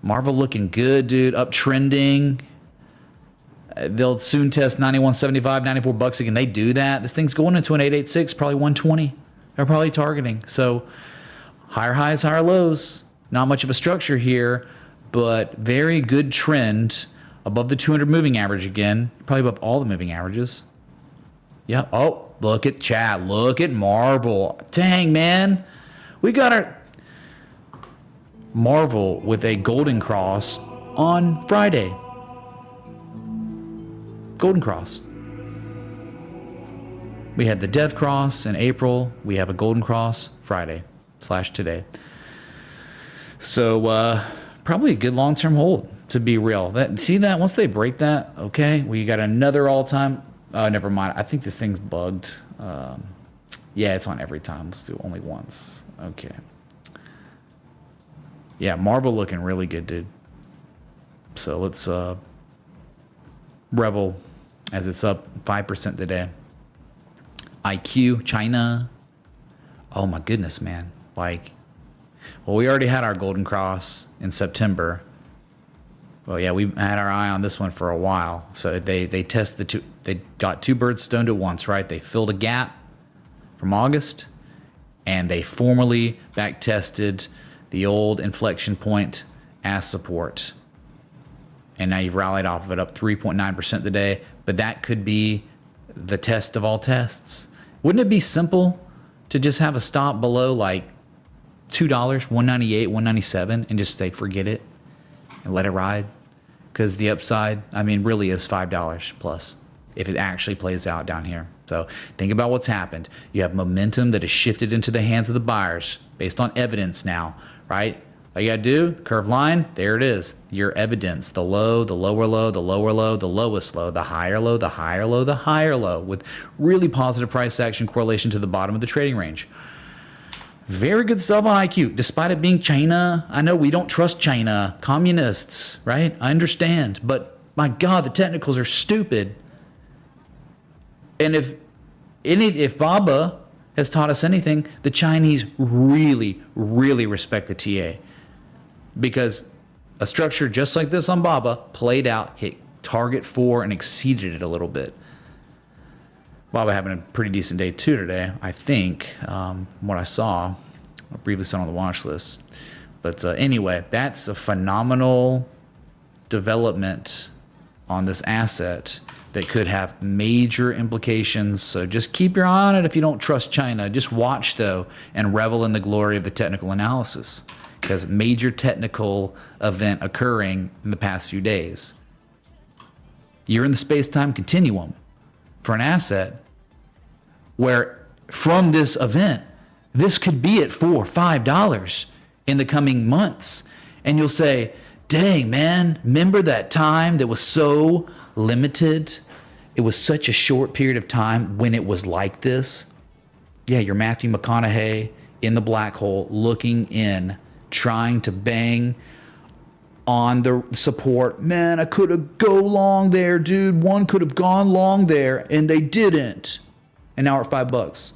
Marvel looking good, dude. Uptrending. They'll soon test 91.75, $94 again. They do that. This thing's going into an 886, probably 120. They're probably targeting. So higher highs, higher lows. Not much of a structure here, but very good trend above the 200 moving average again. Probably above all the moving averages. Yeah. Oh, look at chat. Look at Marvel. Dang, man. We got our Marvel with a golden cross on Friday. Golden cross. We had the death cross in April. We have a golden cross Friday/today. So probably a good long-term hold, to be real. See that? Once they break that, okay, we got another all-time. Never mind. I think this thing's bugged. Yeah, it's on every time. Let's do only once. Okay. Yeah, Marvel looking really good, dude. So let's revel as it's up 5% today. IQ, China. Oh my goodness, man. Like, well, we already had our golden cross in September. Well, yeah, we had our eye on this one for a while. So they test the two. They got two birds stoned at once, right? They filled a gap from August, and they formally back tested the old inflection point as support. And now you've rallied off of it, up 3.9% today. But that could be the test of all tests. Wouldn't it be simple to just have a stop below like $2, $1.98, $1.97, and just say forget it and let it ride? Because the upside, I mean, really is $5 plus if it actually plays out down here. So think about what's happened. You have momentum that has shifted into the hands of the buyers based on evidence now, right? All you got to do, curve line, there it is. Your evidence, the low, the lower low, the lower low, the lowest low, the higher low, the higher low, the higher low, with really positive price action correlation to the bottom of the trading range. Very good stuff on IQ, despite it being China. I know we don't trust China, communists, right? I understand, but my God, the technicals are stupid. And if Baba has taught us anything, the Chinese really, really respect the TA. Because a structure just like this on Baba played out, hit target 4 and exceeded it a little bit. Baba having a pretty decent day too today, I think, what I saw. I briefly saw on the watch list. But anyway, that's a phenomenal development on this asset that could have major implications. So just keep your eye on it if you don't trust China. Just watch, though, and revel in the glory of the technical analysis. Because major technical event occurring in the past few days. You're in the space-time continuum for an asset where from this event, this could be at $4 or $5 in the coming months. And you'll say, dang, man, remember that time that was so limited? It was such a short period of time when it was like this. Yeah, you're Matthew McConaughey in the black hole, looking in, trying to bang on the support. Man, I could have go long there, dude. One could have gone long there, and they didn't. And now we're at $5.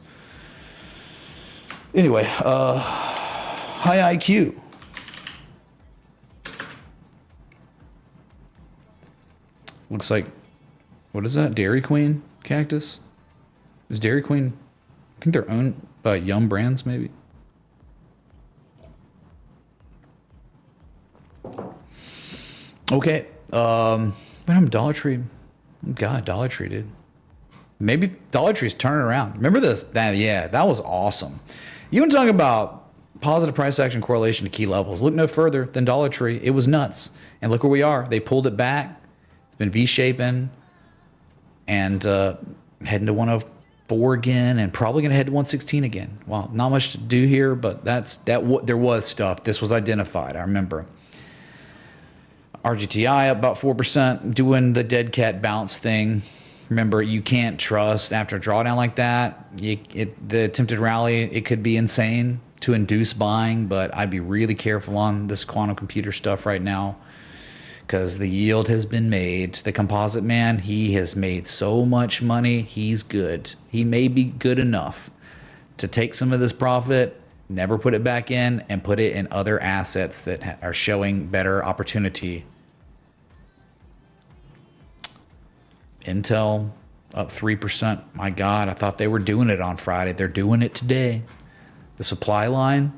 Anyway, high IQ. Looks like, what is that? Dairy Queen cactus? Is Dairy Queen, I think they're owned by Yum Brands, maybe? Okay. But I'm Dollar Tree. God, Dollar Tree, dude. Maybe Dollar Tree's turning around. Remember this? That was awesome. You want to talk about positive price action correlation to key levels? Look no further than Dollar Tree. It was nuts. And look where we are. They pulled it back. It's been V-shaping and heading to 104 again, and probably going to head to 116 again. Well, not much to do here, but there was stuff. This was identified. I remember. RGTI up about 4%, doing the dead cat bounce thing. Remember, you can't trust after a drawdown like that. The attempted rally, it could be insane to induce buying, but I'd be really careful on this quantum computer stuff right now because the yield has been made. The composite man, he has made so much money. He's good. He may be good enough to take some of this profit, never put it back in, and put it in other assets that are showing better opportunity. Intel up 3%. My God, I thought they were doing it on Friday. They're doing it today. The supply line,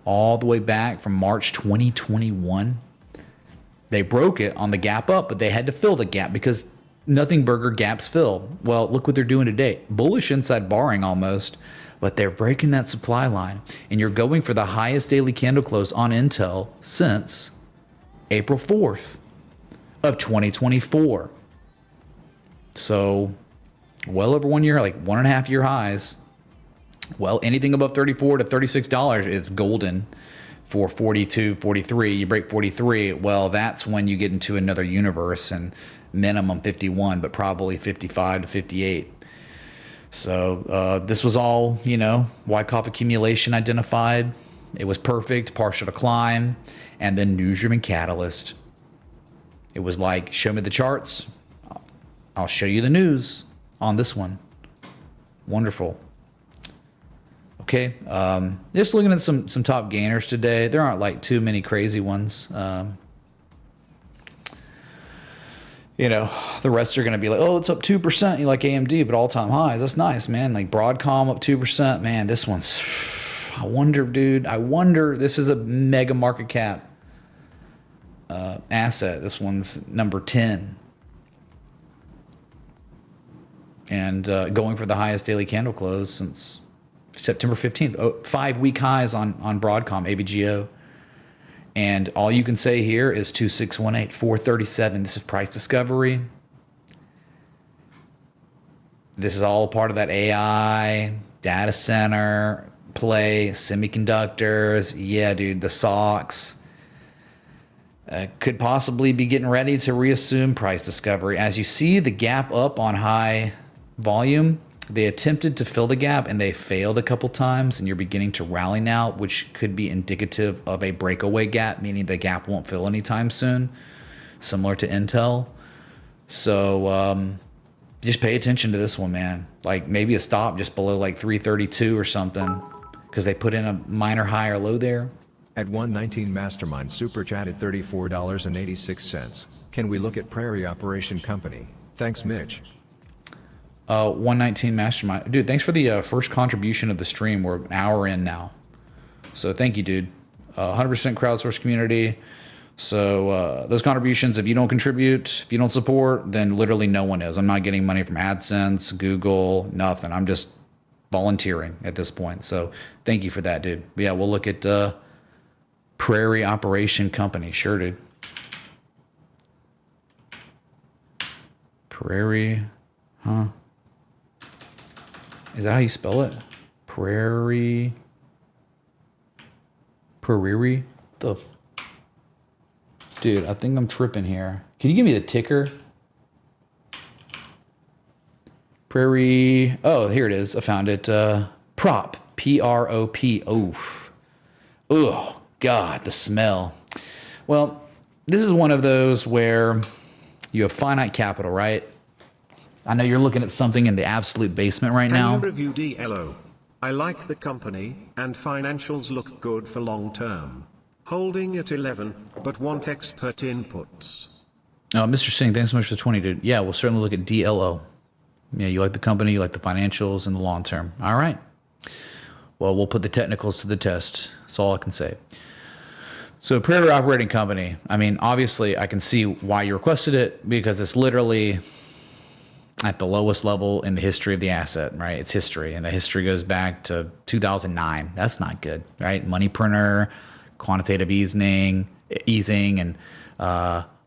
all the way back from March 2021. They broke it on the gap up, but they had to fill the gap because nothing burger gaps fill. Well, look what they're doing today. Bullish inside barring almost, but they're breaking that supply line. And you're going for the highest daily candle close on Intel since April 4th of 2024. So well over 1 year, like 1.5 year highs. Well, anything above $34 to $36 is golden for 42, 43. You break 43, well, that's when you get into another universe, and minimum 51, but probably 55 to 58. So this was all, Wyckoff accumulation identified. It was perfect, partial decline, and then news-driven catalyst. It was like, show me the charts. I'll show you the news on this one. Wonderful. Okay, just looking at some top gainers today. There aren't like too many crazy ones. The rest are going to be like, oh, it's up 2%. You like AMD, but all-time highs. That's nice, man. Like Broadcom up 2%. Man, this one's, I wonder, dude. This is a mega market cap asset. This one's number 10. And going for the highest daily candle close since September 15th. 5-week highs on Broadcom, AVGO. And all you can say here is 2618, 437. This is price discovery. This is all part of that AI, data center play, semiconductors. Yeah, dude, the SOX. Could possibly be getting ready to reassume price discovery. As you see the gap up on high volume, they attempted to fill the gap and they failed a couple times, and you're beginning to rally now, which could be indicative of a breakaway gap, meaning the gap won't fill anytime soon, similar to Intel. So just pay attention to this one, man. Like maybe a stop just below like 332 or something, because they put in a minor high or low there. At 119 Mastermind Super Chatted $34.86. Can we look at Prairie Operation Company? Thanks, Mitch. 119 Mastermind. Dude, thanks for the first contribution of the stream. We're an hour in now. So thank you, dude. 100% crowdsourced community. So those contributions, if you don't contribute, if you don't support, then literally no one is. I'm not getting money from AdSense, Google, nothing. I'm just volunteering at this point. So thank you for that, dude. But yeah, we'll look at Prairie Operation Company. Sure, dude. Prairie, huh? Is that how you spell it? Prairie. The dude, I think I'm tripping here. Can you give me the ticker? Prairie. Oh, here it is. I found it. Prop. P-R-O-P. Oof. Oh, God, the smell. Well, this is one of those where you have finite capital, right? I know you're looking at something in the absolute basement right now. Can you review DLO? I like the company, and financials look good for long term. Holding at 11, but want expert inputs. Oh, Mr. Singh, thanks so much for the 20, dude. Yeah, we'll certainly look at DLO. Yeah, you like the company, you like the financials in the long term. All right. Well, we'll put the technicals to the test. That's all I can say. So Prairie Operating Company, I mean, obviously I can see why you requested it because it's literally at the lowest level in the history of the asset, right? It's history, and the history goes back to 2009. That's not good, right? Money printer, quantitative easing, and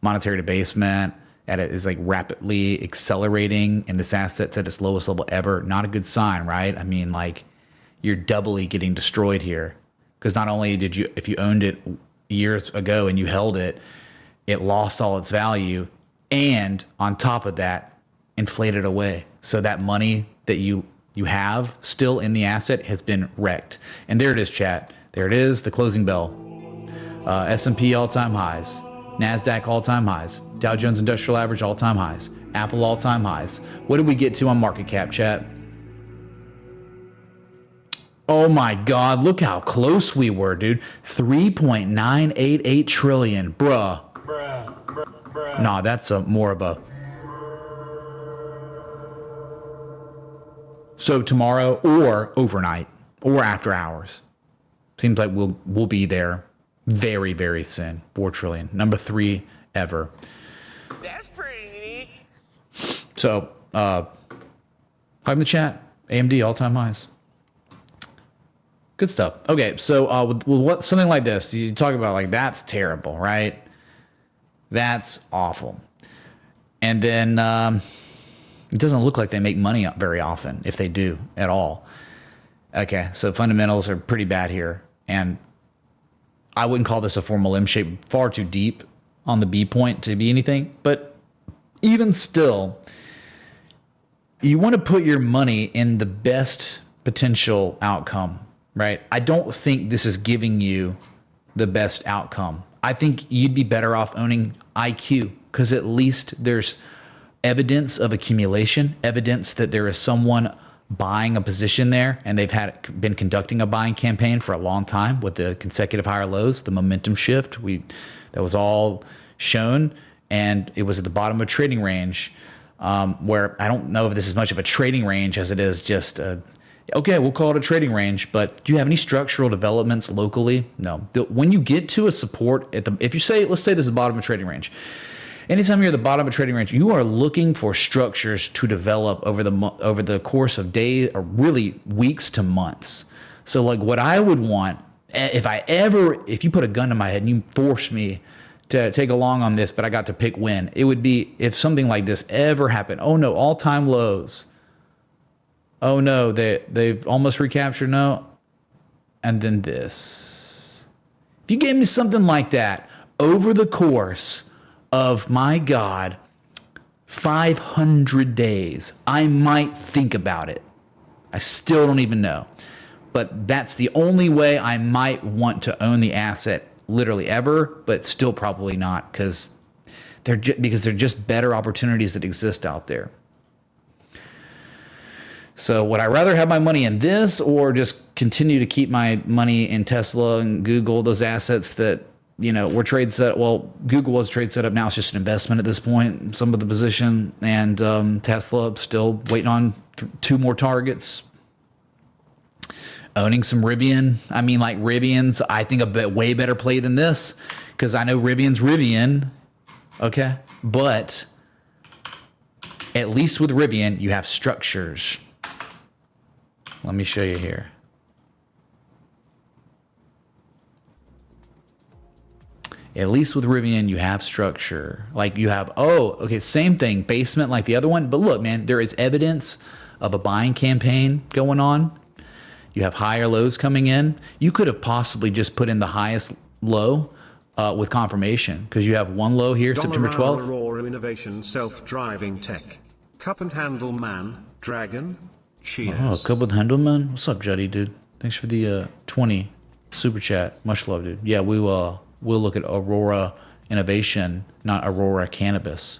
monetary debasement is like rapidly accelerating, and this asset's at its lowest level ever. Not a good sign, right? I mean, like, you're doubly getting destroyed here because not only did you, if you owned it years ago and you held it, it lost all its value, and on top of that, inflated away. So that money that you have still in the asset has been wrecked. And there it is, chat. There it is, the closing bell. S&P all-time highs, NASDAQ all-time highs, Dow Jones Industrial Average all-time highs, Apple all-time highs. What did we get to on market cap, chat? Oh my God, look how close we were, dude. 3.988 trillion, bruh. Nah, that's more of a... So tomorrow or overnight or after hours. Seems like we'll be there very, very soon. 4 trillion. Number 3 ever. That's pretty neat. So, type in the chat. AMD all-time highs. Good stuff. Okay, so with what something like this, you talk about like that's terrible, right? That's awful. And then it doesn't look like they make money very often, if they do at all. Okay, so fundamentals are pretty bad here. And I wouldn't call this a formal M shape, far too deep on the B point to be anything. But even still, you want to put your money in the best potential outcome, right? I don't think this is giving you the best outcome. I think you'd be better off owning IQ because at least there's evidence of accumulation, evidence that there is someone buying a position there, and they've been conducting a buying campaign for a long time with the consecutive higher lows, the momentum shift. That was all shown, and it was at the bottom of a trading range, where I don't know if this is much of a trading range as it is just okay, we'll call it a trading range. But do you have any structural developments locally? No. When you get to a support if you say, let's say this is the bottom of a trading range. Anytime you're at the bottom of a trading range, you are looking for structures to develop over the course of days or really weeks to months. So like what I would want, if you put a gun to my head and you forced me to take along on this, but I got to pick when, it would be if something like this ever happened. Oh no, all-time lows. Oh no, they've almost recaptured. No. And then this. If you gave me something like that over the course of, my God, 500 days, I might think about it. I still don't even know. But that's the only way I might want to own the asset literally ever, but still probably not because they're just better opportunities that exist out there. So would I rather have my money in this or just continue to keep my money in Tesla and Google, those assets that, were trade set? Well, Google was trade set up. Now it's just an investment at this point, some of the position, and Tesla still waiting on 2 more targets. Owning some Rivian. I mean, like Rivian's, I think a way better play than this because I know Rivian's Rivian. Okay. But at least with Rivian, you have structures. Let me show you here. At least with Rivian, you have structure. Like you have, same thing, basement like the other one. But look, man, there is evidence of a buying campaign going on. You have higher lows coming in. You could have possibly just put in the highest low with confirmation, because you have one low here, September 12th. Aurora Innovation Self-Driving Tech. Cup and Handle Man, Dragon, cheers. Oh, couple Handelman. What's up, Juddy, dude? Thanks for the 20 super chat. Much love, dude. Yeah, we'll look at Aurora Innovation, not Aurora Cannabis.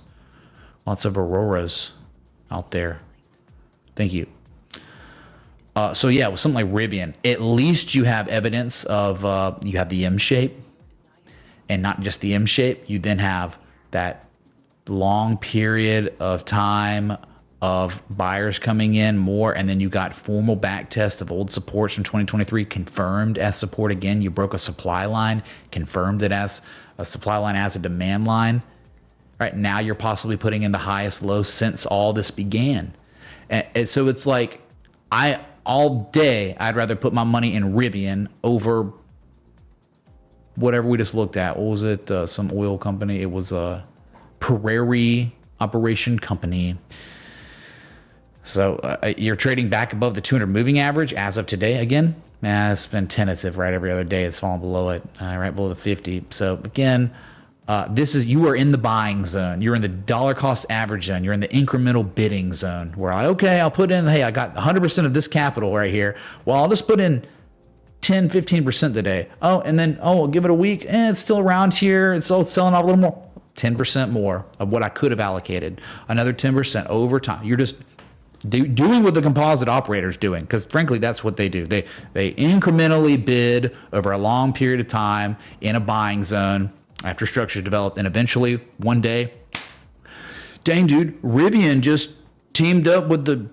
Lots of Auroras out there. Thank you. So yeah, with something like Rivian, at least you have evidence of you have the M shape, and not just the M shape. You then have that long period of time of buyers coming in more, and then you got formal back test of old supports from 2023 confirmed as support again. You broke a supply line, confirmed it as a supply line, as a demand line. All right, now you're possibly putting in the highest low since all this began. And so it's like, all day I'd rather put my money in Rivian over whatever we just looked at. What was it? Some oil company. It was a Prairie Operation Company. So you're trading back above the 200 moving average as of today again. It's been tentative, right? Every other day it's fallen below it, right below the 50. So again, you are in the buying zone. You're in the dollar cost average zone. You're in the incremental bidding zone where I'll put in, hey, I got 100% of this capital right here. Well, I'll just put in 10, 15% today. Oh, and then, I'll give it a week. It's still around here. It's selling off a little more. 10% more of what I could have allocated. Another 10% over time. You're just doing what the composite operator is doing, because frankly, that's what they do. They incrementally bid over a long period of time in a buying zone after structure is developed, and eventually one day, dang dude, Rivian just teamed up with the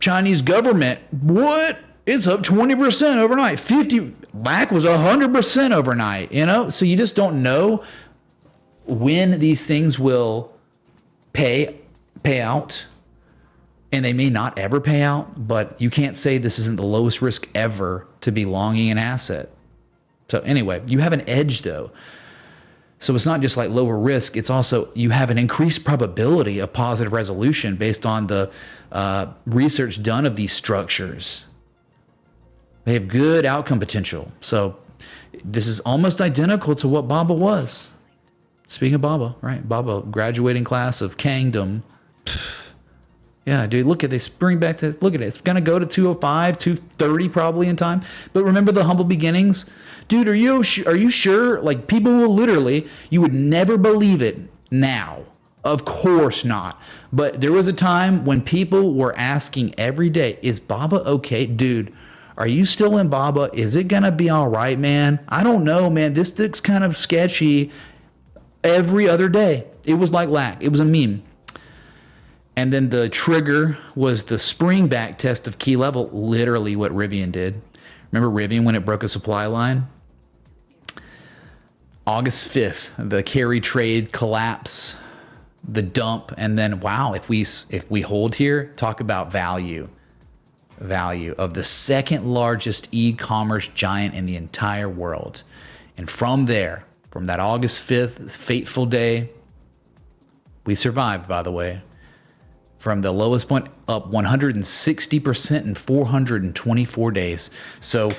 Chinese government. What? It's up 20% overnight. 50 LAC was 100% overnight, So you just don't know when these things will pay out, and they may not ever pay out, but you can't say this isn't the lowest risk ever to be longing an asset. So anyway, you have an edge though. So it's not just like lower risk, it's also you have an increased probability of positive resolution based on the research done of these structures. They have good outcome potential. So this is almost identical to what Baba was. Speaking of Baba, right? Baba, graduating class of Kingdom. Yeah, dude, look at they spring back to, look at it. It's going to go to 205, 230 probably in time. But remember the humble beginnings? Dude, are you sure? Like, people will literally, you would never believe it now. Of course not. But there was a time when people were asking every day, is Baba okay? Dude, are you still in Baba? Is it going to be all right, man? I don't know, man. This looks kind of sketchy. Every other day. It was like LAC. It was a meme. And then the trigger was the spring back test of key level, literally what Rivian did. Remember Rivian when it broke a supply line? August 5th, the carry trade collapse, the dump, and then wow, if we hold here, talk about value of the second largest e-commerce giant in the entire world. And from there, from that August 5th fateful day, we survived, by the way. From the lowest point up 160% in 424 days. So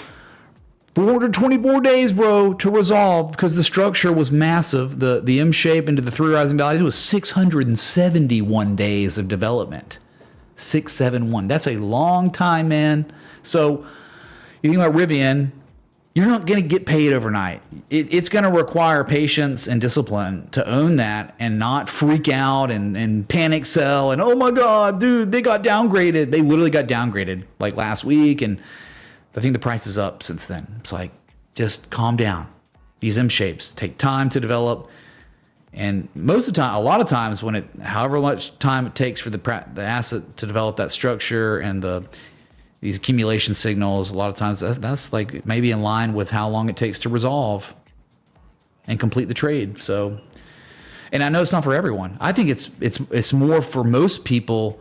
424 days, bro, to resolve, because the structure was massive. The M shape into the three rising values, it was 671 days of development. 671. That's a long time, man. So you think about Rivian, you're not going to get paid overnight. It's going to require patience and discipline to own that and not freak out and panic sell and, oh my God, dude, they got downgraded. They literally got downgraded like last week. And I think the price is up since then. It's like, just calm down. These M shapes take time to develop. And most of the time, a lot of times however much time it takes for the asset to develop that structure and these accumulation signals, a lot of times that's like maybe in line with how long it takes to resolve and complete the trade. So, and I know it's not for everyone. I think it's more for most people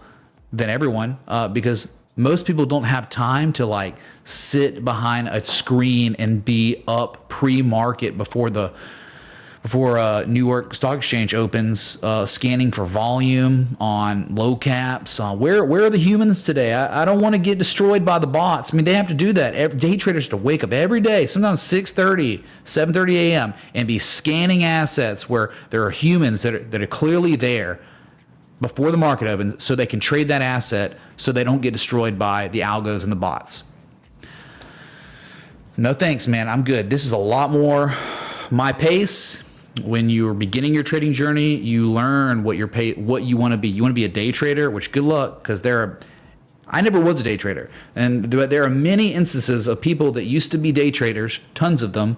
than everyone, because most people don't have time to like sit behind a screen and be up pre-market before before New York Stock Exchange opens, scanning for volume on low caps. Where are the humans today? I don't want to get destroyed by the bots. I mean, they have to do that. Day traders have to wake up every day, sometimes 6:30, 7:30 a.m., and be scanning assets where there are humans that are clearly there before the market opens, so they can trade that asset so they don't get destroyed by the algos and the bots. No thanks, man. I'm good. This is a lot more my pace. When you're beginning your trading journey, you learn what you want to be. You want to be a day trader, which good luck, because I never was a day trader. And there are many instances of people that used to be day traders, tons of them,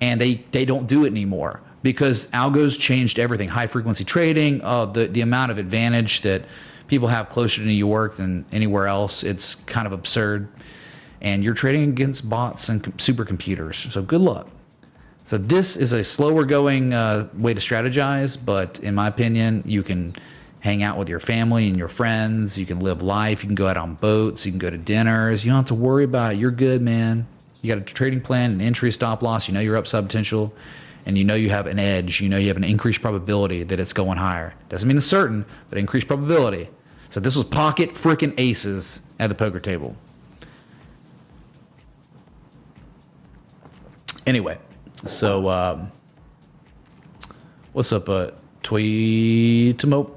and they don't do it anymore because algos changed everything. High frequency trading, the amount of advantage that people have closer to New York than anywhere else, it's kind of absurd. And you're trading against bots and supercomputers, so good luck. So this is a slower going way to strategize, but in my opinion, you can hang out with your family and your friends. You can live life. You can go out on boats. You can go to dinners. You don't have to worry about it. You're good, man. You got a trading plan, an entry, stop loss. You know your upside potential, and you know you have an edge. You know you have an increased probability that it's going higher. Doesn't mean it's certain, but increased probability. So this was pocket freaking aces at the poker table. Anyway. So, what's up, Tweetamo?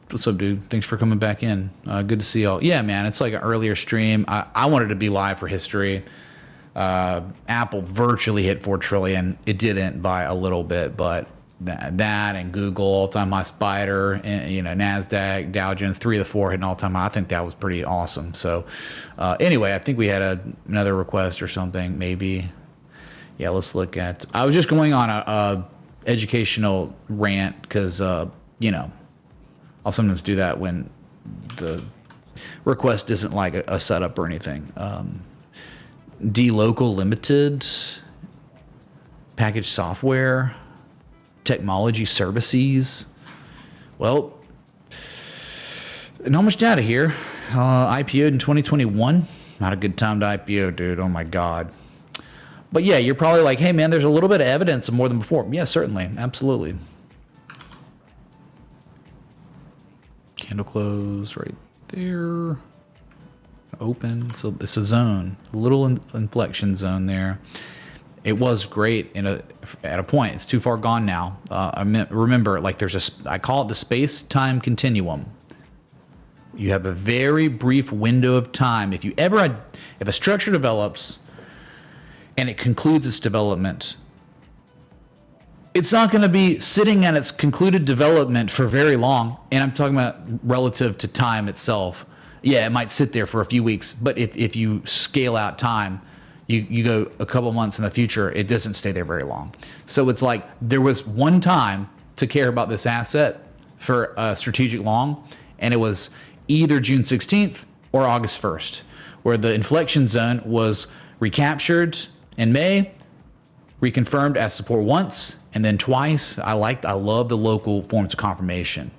What's up, dude? Thanks for coming back in. Good to see y'all. Yeah, man, it's like an earlier stream. I wanted to be live for history. Apple virtually hit 4 trillion. It didn't by a little bit, but that and Google, all-time high spider, and, NASDAQ, Dow Jones, 3 of the 4 hitting all-time high. I think that was pretty awesome. So, anyway, I think we had another request or something, maybe. Yeah, let's look at. I was just going on a educational rant because I'll sometimes do that when the request isn't like a setup or anything. D-Local Limited, package software, technology services. Well, not much data here. IPO'd in 2021. Not a good time to IPO, dude. Oh my God. But yeah, you're probably like, hey man, there's a little bit of evidence of more than before. Yeah, certainly. Absolutely. Candle close right there. Open. So it's a zone, a little inflection zone there. It was great at a point. It's too far gone now. Remember, like I call it the space-time continuum. You have a very brief window of time. If a structure develops and it concludes its development, it's not going to be sitting at its concluded development for very long. And I'm talking about relative to time itself. Yeah, it might sit there for a few weeks, but if you scale out time, you go a couple months in the future, it doesn't stay there very long. So it's like there was one time to care about this asset for a strategic long, and it was either June 16th or August 1st, where the inflection zone was recaptured in May, reconfirmed as support once, and then twice. I love the local forms of confirmation.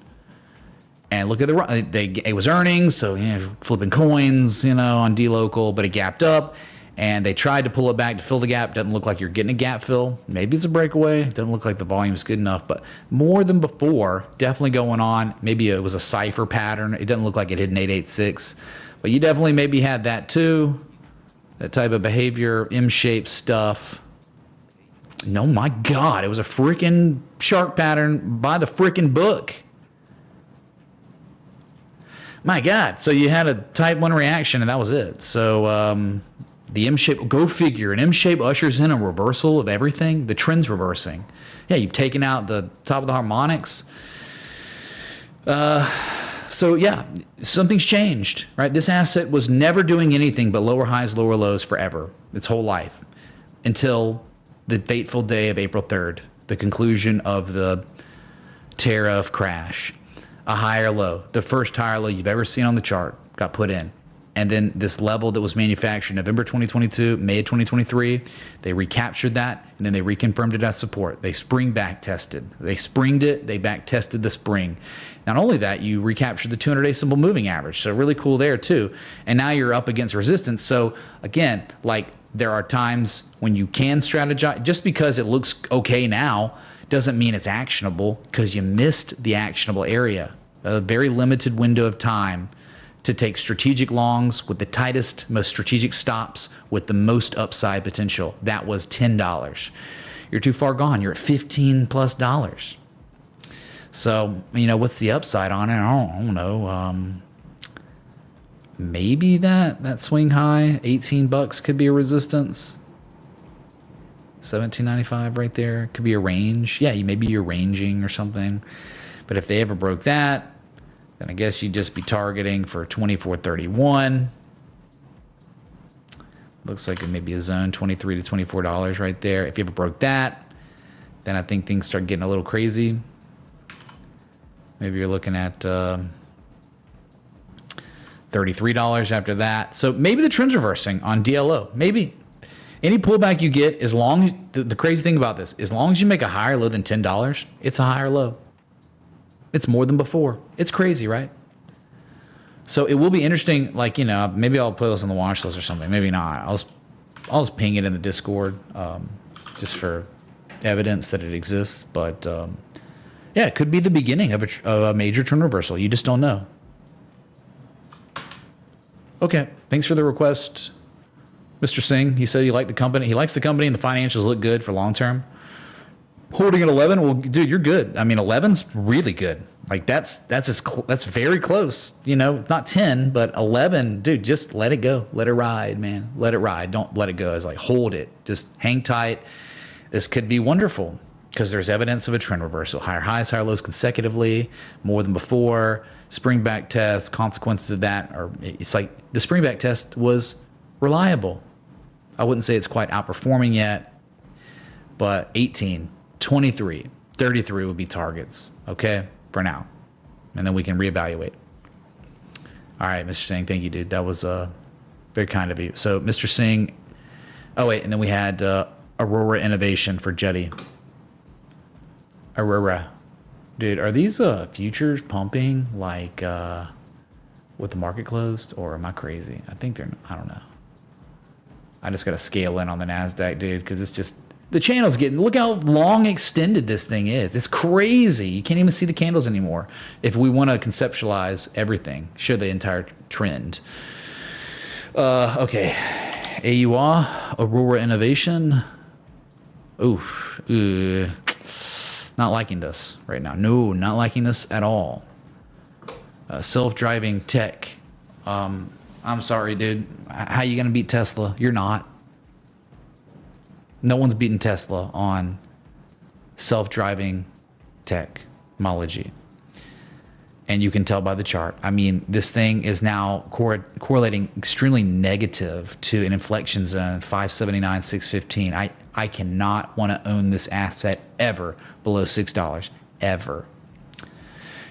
And look at it was earnings, so flipping coins, on D-Local, but it gapped up, and they tried to pull it back to fill the gap. Doesn't look like you're getting a gap fill. Maybe it's a breakaway. Doesn't look like the volume is good enough, but more than before, definitely going on. Maybe it was a cipher pattern. It doesn't look like it hit an 886, but you definitely maybe had that too. That type of behavior, M-shaped stuff. No, my God, it was a freaking shark pattern by the freaking book. My God. So you had a type 1 reaction, and that was it. So the M-shape, go figure, an M-shape ushers in a reversal of everything. The trend's reversing. Yeah, you've taken out the top of the harmonics. So yeah, something's changed, right? This asset was never doing anything but lower highs, lower lows forever, its whole life, until the fateful day of April 3rd, the conclusion of the tariff crash. A higher low, the first higher low you've ever seen on the chart, got put in. And then this level that was manufactured November 2022, May 2023, they recaptured that, and then they reconfirmed it as support. They spring back tested. They springed it, they back tested the spring. Not only that, you recaptured the 200-day simple moving average, so really cool there too. And now you're up against resistance. So again, like there are times when you can strategize. Just because it looks okay now doesn't mean it's actionable because you missed the actionable area. A very limited window of time to take strategic longs with the tightest, most strategic stops with the most upside potential. That was $10. You're too far gone. You're at $15+. So, what's the upside on it? I don't know. Maybe that swing high, $18 could be a resistance. $17.95 right there could be a range. Yeah, maybe you're ranging or something. But if they ever broke that, then I guess you'd just be targeting for 24.31. Looks like it may be a zone, $23 to $24 right there. If you ever broke that, then I think things start getting a little crazy. Maybe you're looking at $33 after that. So maybe the trend's reversing on DLO. Maybe. Any pullback you get, as long as the crazy thing about this, as long as you make a higher low than $10, it's a higher low. It's more than before. It's crazy, right? So it will be interesting. Like, maybe I'll put this on the watch list or something. Maybe not. I'll just ping it in the Discord, just for evidence that it exists. But yeah, it could be the beginning of a major trend reversal. You just don't know. Okay, thanks for the request, Mr. Singh. He said he liked the company. He likes the company and the financials look good for long term. Holding at 11, well, dude, you're good. I mean, 11's really good. Like that's very close. It's not 10, but 11, dude. Just let it go. Let it ride, man. Let it ride. Don't let it go. It's like hold it. Just hang tight. This could be wonderful because there's evidence of a trend reversal. Higher highs, higher lows consecutively, more than before. Spring back test, consequences of that are, it's like the spring back test was reliable. I wouldn't say it's quite outperforming yet, but 18, 23, 33 would be targets, okay, for now. And then we can reevaluate. All right, Mr. Singh, thank you, dude. That was very kind of you. So, Mr. Singh, oh, wait, and then we had Aurora Innovation for Jetty. Aurora. Dude, are these futures pumping like with the market closed, or am I crazy? I think they're, I don't know. I just got to scale in on the NASDAQ, dude, because it's just, the channel's getting, look how long extended this thing is. It's crazy. You can't even see the candles anymore. If we want to conceptualize everything, show the entire trend. Okay. AUR, Aurora Innovation. Oof. Not liking this right now. No, not liking this at all. Self-driving tech. I'm sorry, dude. How you going to beat Tesla? You're not. No one's beaten Tesla on self-driving technology. And you can tell by the chart. I mean, this thing is now correlating extremely negative to an inflection zone, 579, 615. I cannot want to own this asset ever below $6, ever.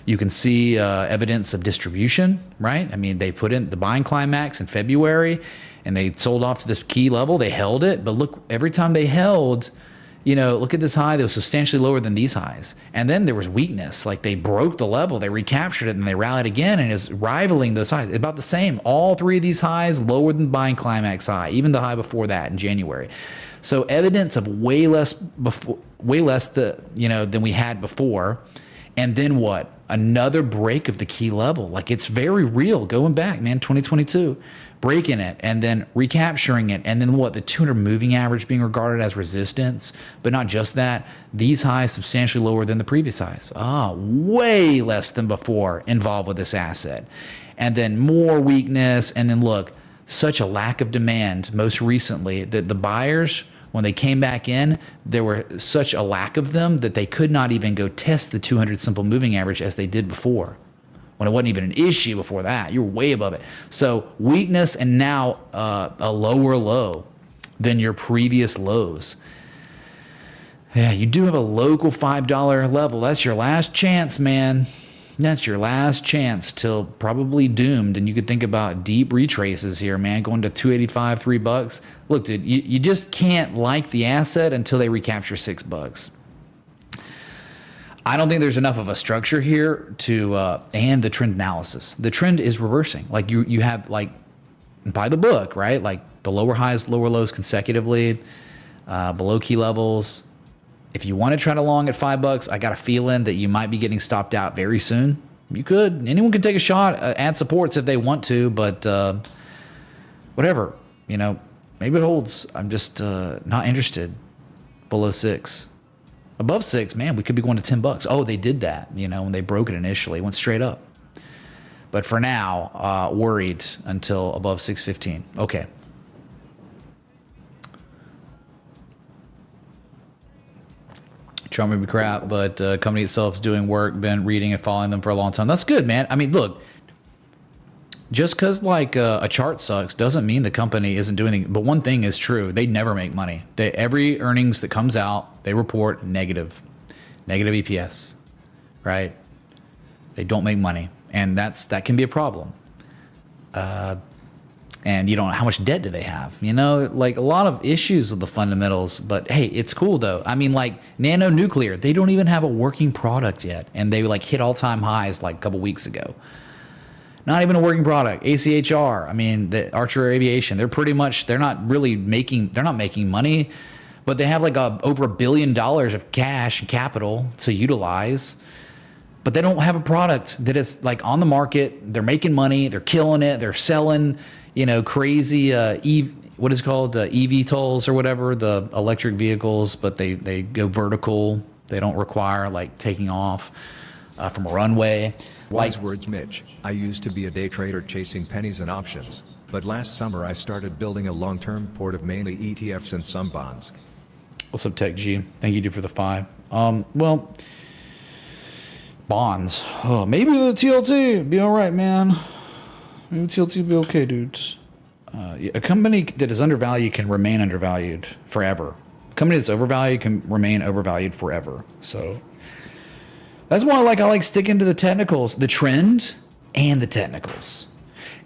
You can see evidence of distribution, right? I mean, they put in the buying climax in February, and they sold off to this key level. They held it, but look, every time they held, look at this high that was substantially lower than these highs. And then there was weakness. Like they broke the level, they recaptured it, and they rallied again, and it's rivaling those highs. About the same. All three of these highs lower than the buying climax high, even the high before that in January. So evidence of way less than we had before. And then what? Another break of the key level. Like it's very real going back, man, 2022. Breaking it and then recapturing it. And then what? The 200 moving average being regarded as resistance. But not just that. These highs substantially lower than the previous highs. Way less than before involved with this asset. And then more weakness. And then look, such a lack of demand most recently that the buyers, when they came back in, there were such a lack of them that they could not even go test the 200 simple moving average as they did before, when it wasn't even an issue before that. You were way above it. So weakness and now a lower low than your previous lows. Yeah, you do have a local $5 level. That's your last chance, man. That's your last chance till probably doomed. And you could think about deep retraces here, man, going to $2.85, $3. Look, dude, you just can't like the asset until they recapture $6. I don't think there's enough of a structure here to and the trend analysis. The trend is reversing. Like you have like by the book, right? Like the lower highs, lower lows consecutively, below key levels. If you want to try to long at $5, I got a feeling that you might be getting stopped out very soon. You could. Anyone can take a shot at supports if they want to, but whatever. You know, maybe it holds. I'm just not interested below 6. Above 6, man, we could be going to $10. Oh, they did that, you know, when they broke it initially. It went straight up. But for now, worried until above 615. Okay. Chart may be crap, but company itself is doing work. Been reading and following them for a long time. That's good, man. I mean, look, just because like a chart sucks doesn't mean the company isn't doing anything. But one thing is true: they never make money. Every earnings that comes out, they report negative EPS, right? They don't make money, and that can be a problem. And you don't know how much debt do they have, you know, like a lot of issues with the fundamentals. But hey, it's cool though. I mean, like Nano Nuclear, they don't even have a working product yet, and they like hit all-time highs like a couple weeks ago. Not even a working product. ACHR, I mean, the Archer Aviation, they're not making money, but they have like over $1 billion of cash and capital to utilize. But they don't have a product that is like on the market. They're making money. They're killing it. They're selling, you know, crazy what is it called, EV tolls or whatever, the electric vehicles. But they go vertical. They don't require like taking off from a runway. Wise words, Mitch. I used to be a day trader chasing pennies and options, but last summer I started building a long-term port of mainly ETFs and some bonds. What's up, Tech G? Thank you for the 5. Well, bonds. Oh, maybe the TLT be all right, man. Maybe TLT be okay, dudes. A company that is undervalued can remain undervalued forever. A company that's overvalued can remain overvalued forever. So that's why I like sticking to the technicals, the trend and the technicals.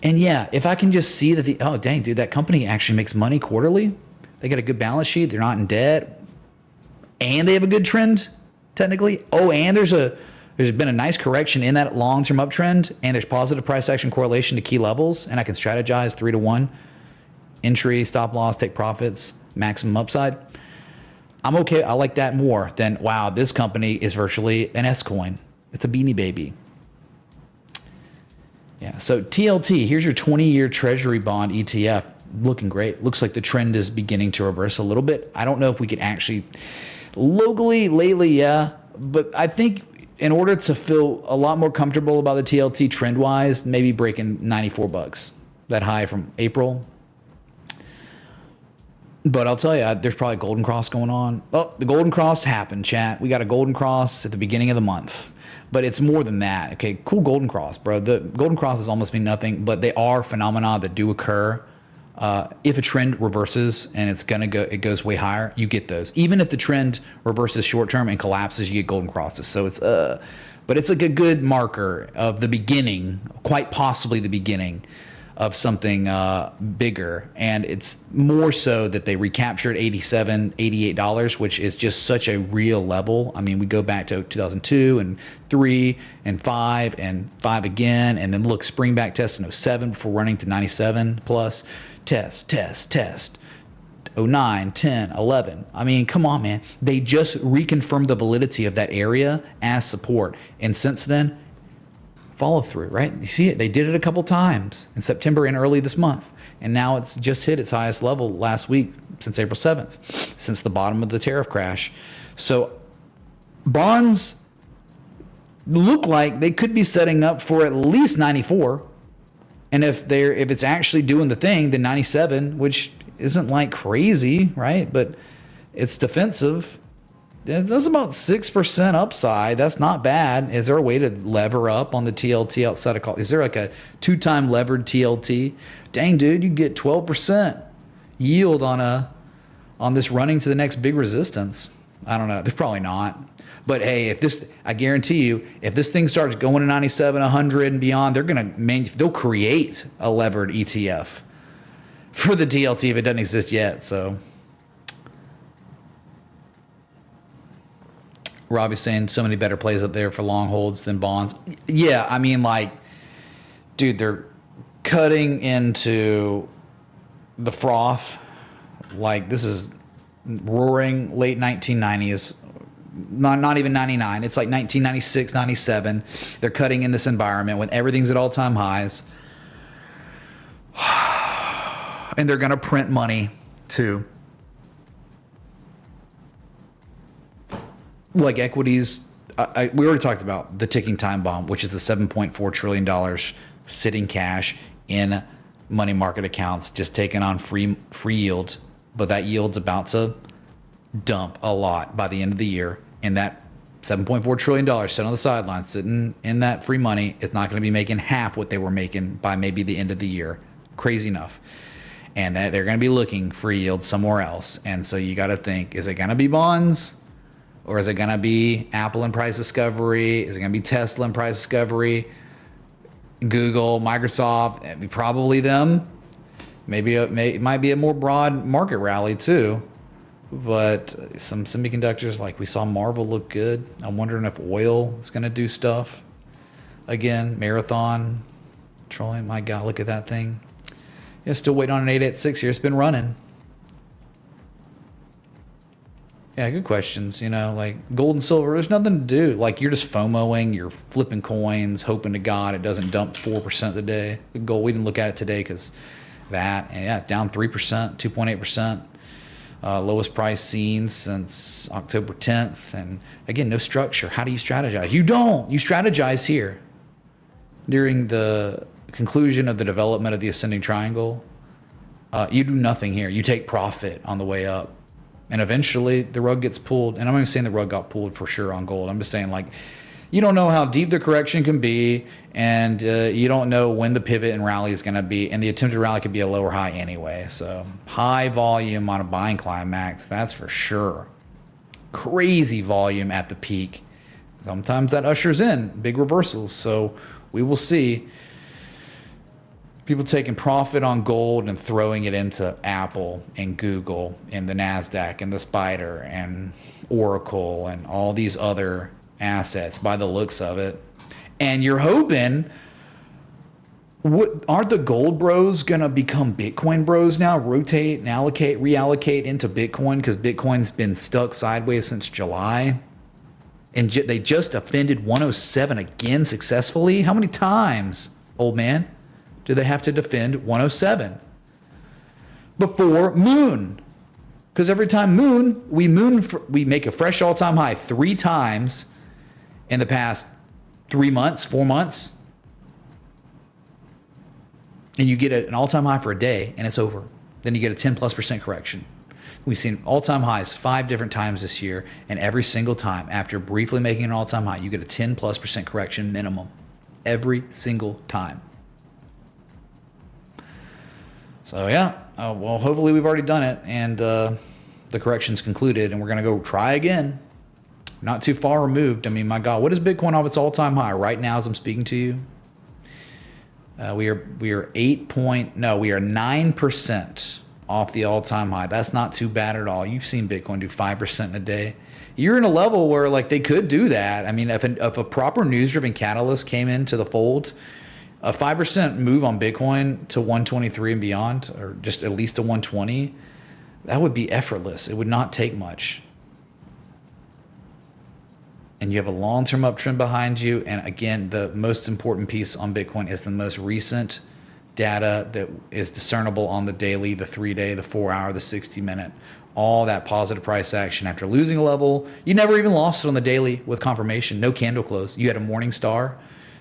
And yeah, if I can just see that oh dang, dude, that company actually makes money quarterly. They got a good balance sheet. They're not in debt, and they have a good trend technically. Oh, and there's been a nice correction in that long-term uptrend, and there's positive price action correlation to key levels, and I can strategize 3-to-1, entry, stop loss, take profits, maximum upside. I'm okay. I like that more than, wow, this company is virtually an S-coin. It's a beanie baby. Yeah, so TLT, here's your 20-year treasury bond ETF. Looking great. Looks like the trend is beginning to reverse a little bit. I don't know if we could actually, locally, lately, yeah, but I think in order to feel a lot more comfortable about the TLT trend-wise, maybe breaking $94, that high from April. But I'll tell you, there's probably Golden Cross going on. Oh, the Golden Cross happened, chat. We got a Golden Cross at the beginning of the month. But it's more than that. Okay, cool Golden Cross, bro. The Golden Crosses almost mean nothing, but they are phenomena that do occur. If a trend reverses and it goes way higher, you get those. Even if the trend reverses short term and collapses, you get Golden Crosses. So it's but it's like a good marker of the beginning, quite possibly the beginning of something bigger. And it's more so that they recaptured $87, $88, which is just such a real level. I mean, we go back to 2002 and 3 and 5 and 5 again, and then look, spring back test in 07 before running to 97 plus. Test. 09, 10, 11. I mean, come on, man. They just reconfirmed the validity of that area as support. And since then, follow through, right? You see it. They did it a couple times in September and early this month. And now it's just hit its highest level last week since April 7th, since the bottom of the tariff crash. So bonds look like they could be setting up for at least 94. And if it's actually doing the thing, then 97, which isn't like crazy, right? But it's defensive. That's about 6% upside. That's not bad. Is there a way to lever up on the TLT outside of call? Is there like a 2-time levered TLT? Dang, dude, you get 12% yield on this running to the next big resistance. I don't know. There's probably not. But hey, I guarantee you, if this thing starts going to 97, 100 and beyond, they'll create a levered ETF for the TLT if it doesn't exist yet. So Robbie's saying so many better plays up there for long holds than bonds. Yeah, I mean, like, dude, they're cutting into the froth. Like, this is roaring late 1990s not even 99. It's like 1996, 97. They're cutting in this environment when everything's at all-time highs. And they're going to print money too. Like equities, we already talked about the ticking time bomb, which is the $7.4 trillion sitting cash in money market accounts, just taking on free yields. But that yield's about to dump a lot by the end of the year. And that $7.4 trillion sitting on the sidelines, sitting in that free money, is not going to be making half what they were making by maybe the end of the year. Crazy enough. And that they're going to be looking for yield somewhere else. And so you got to think, is it going to be bonds? Or is it going to be Apple and price discovery? Is it going to be Tesla and price discovery? Google, Microsoft, probably them. Maybe it might be a more broad market rally too. But some semiconductors, like we saw Marvel look good. I'm wondering if oil is going to do stuff. Again, Marathon, petroleum, my God, look at that thing. Yeah, still waiting on an 886 here. It's been running. Yeah, good questions. You know, like gold and silver, there's nothing to do. Like you're just FOMOing, you're flipping coins, hoping to God it doesn't dump 4% of the day. The gold, we didn't look at it today because that, yeah, down 3%, 2.8%. Lowest price seen since October 10th. And again, no structure. How do you strategize? You don't. You strategize here. During the conclusion of the development of the ascending triangle, you do nothing here. You take profit on the way up. And eventually the rug gets pulled. And I'm not even saying the rug got pulled for sure on gold. I'm just saying, like, you don't know how deep the correction can be, and you don't know when the pivot and rally is going to be. And the attempted rally could be a lower high anyway. So high volume on a buying climax, that's for sure. Crazy volume at the peak. Sometimes that ushers in big reversals. So we will see. People taking profit on gold and throwing it into Apple and Google and the NASDAQ and the Spider and Oracle and all these other assets by the looks of it. And you're hoping, aren't the gold bros going to become Bitcoin bros now? Rotate and reallocate into Bitcoin because Bitcoin's been stuck sideways since July. And they just offended 107 again successfully. How many times, old man, do they have to defend 107 before moon? Because every time we make a fresh all-time high 3 times in the past 3 months, 4 months, and you get an all-time high for a day, and it's over. Then you get a 10+% correction. We've seen all-time highs 5 different times this year, and every single time, after briefly making an all-time high, you get a 10+% correction minimum. Every single time. So yeah, well, hopefully we've already done it, and the correction's concluded, and we're going to go try again. Not too far removed. I mean, my God, what is Bitcoin off its all-time high right now as I'm speaking to you? We are 9% off the all-time high. That's not too bad at all. You've seen Bitcoin do 5% in a day. You're in a level where, like, they could do that. I mean, if a proper news-driven catalyst came into the fold, a 5% move on Bitcoin to 123 and beyond, or just at least to 120, that would be effortless. It would not take much. And you have a long-term uptrend behind you. And again, the most important piece on Bitcoin is the most recent data that is discernible on the daily, the 3-day, the 4-hour, the 60-minute, all that positive price action after losing a level. You never even lost it on the daily with confirmation. No candle close. You had a morning star,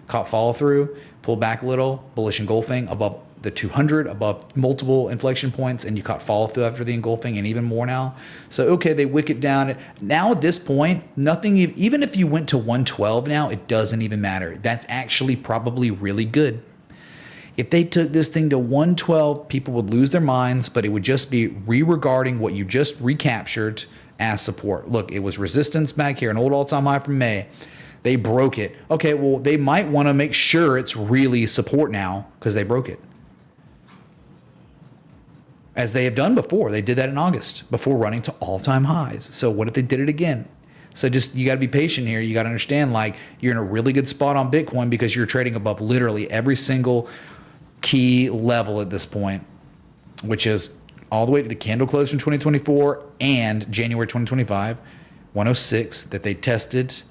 caught follow through, pulled back a little, bullish engulfing above the 200, above multiple inflection points, and you caught follow through after the engulfing, and even more now. So okay, they wick it down. Now at this point, nothing, even if you went to 112 now, it doesn't even matter. That's actually probably really good. If they took this thing to 112, people would lose their minds, but it would just be re-regarding what you just recaptured as support. Look, it was resistance back here, an old all-time high from May. They broke it. Okay, well, they might want to make sure it's really support now because they broke it. As they have done before. They did that in August before running to all-time highs. So what if they did it again? So just, you got to be patient here. You got to understand, like, you're in a really good spot on Bitcoin because you're trading above literally every single key level at this point, which is all the way to the candle close from 2024 and January 2025. 106 that they tested,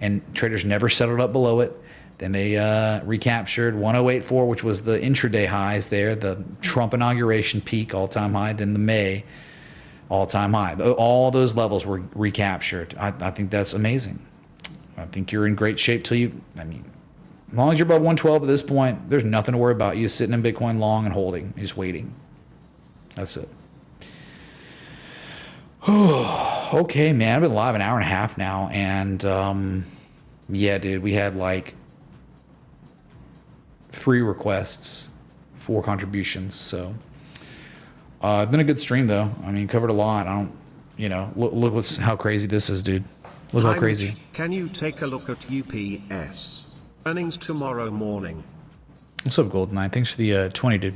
and traders never settled up below it. Then they recaptured 1084, which was the intraday highs there, the Trump inauguration peak, all-time high, then the May all-time high. All those levels were recaptured. I think that's amazing. I think you're in great shape till you, I mean, as long as you're above 112 at this point, there's nothing to worry about. You're sitting in Bitcoin long and holding. You're just waiting. That's it. Okay, man. I've been live an hour and a half now. And, yeah, dude, we had like 3 requests, 4 contributions. So, it's been a good stream, though. I mean, covered a lot. I don't, you know, look how crazy this is, dude. Look how crazy. Mitch, can you take a look at UPS earnings tomorrow morning? What's up, Golden9? Thanks for the 20, dude.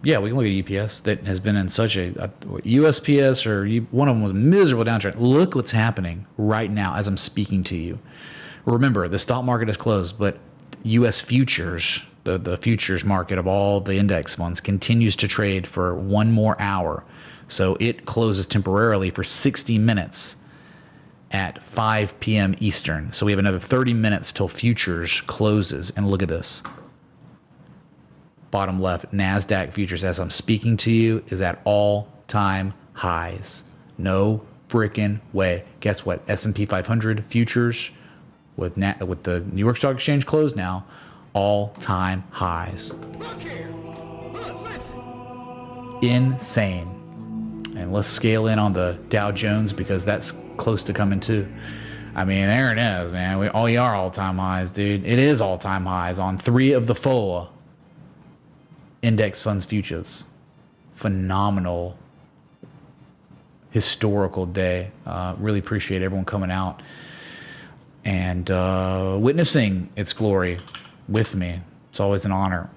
Yeah, we can look at UPS. That has been in such a USPS, or one of them was a miserable downtrend. Look what's happening right now as I'm speaking to you. Remember, the stock market is closed, but U.S. futures, the futures market of all the index funds, continues to trade for 1 more hour. So it closes temporarily for 60 minutes at 5 p.m. Eastern. So we have another 30 minutes till futures closes. And look at this. Bottom left, NASDAQ futures, as I'm speaking to you, is at all-time highs. No freaking way. Guess what? S&P 500 futures with the New York Stock Exchange closed now, all-time highs. Look here. Look, listen. Insane. And let's scale in on the Dow Jones because that's close to coming too. I mean, there it is, man. We are all-time highs, dude. It is all-time highs on 3 of the 4 index funds futures. Phenomenal historical day. Really appreciate everyone coming out and witnessing its glory with me. It's always an honor.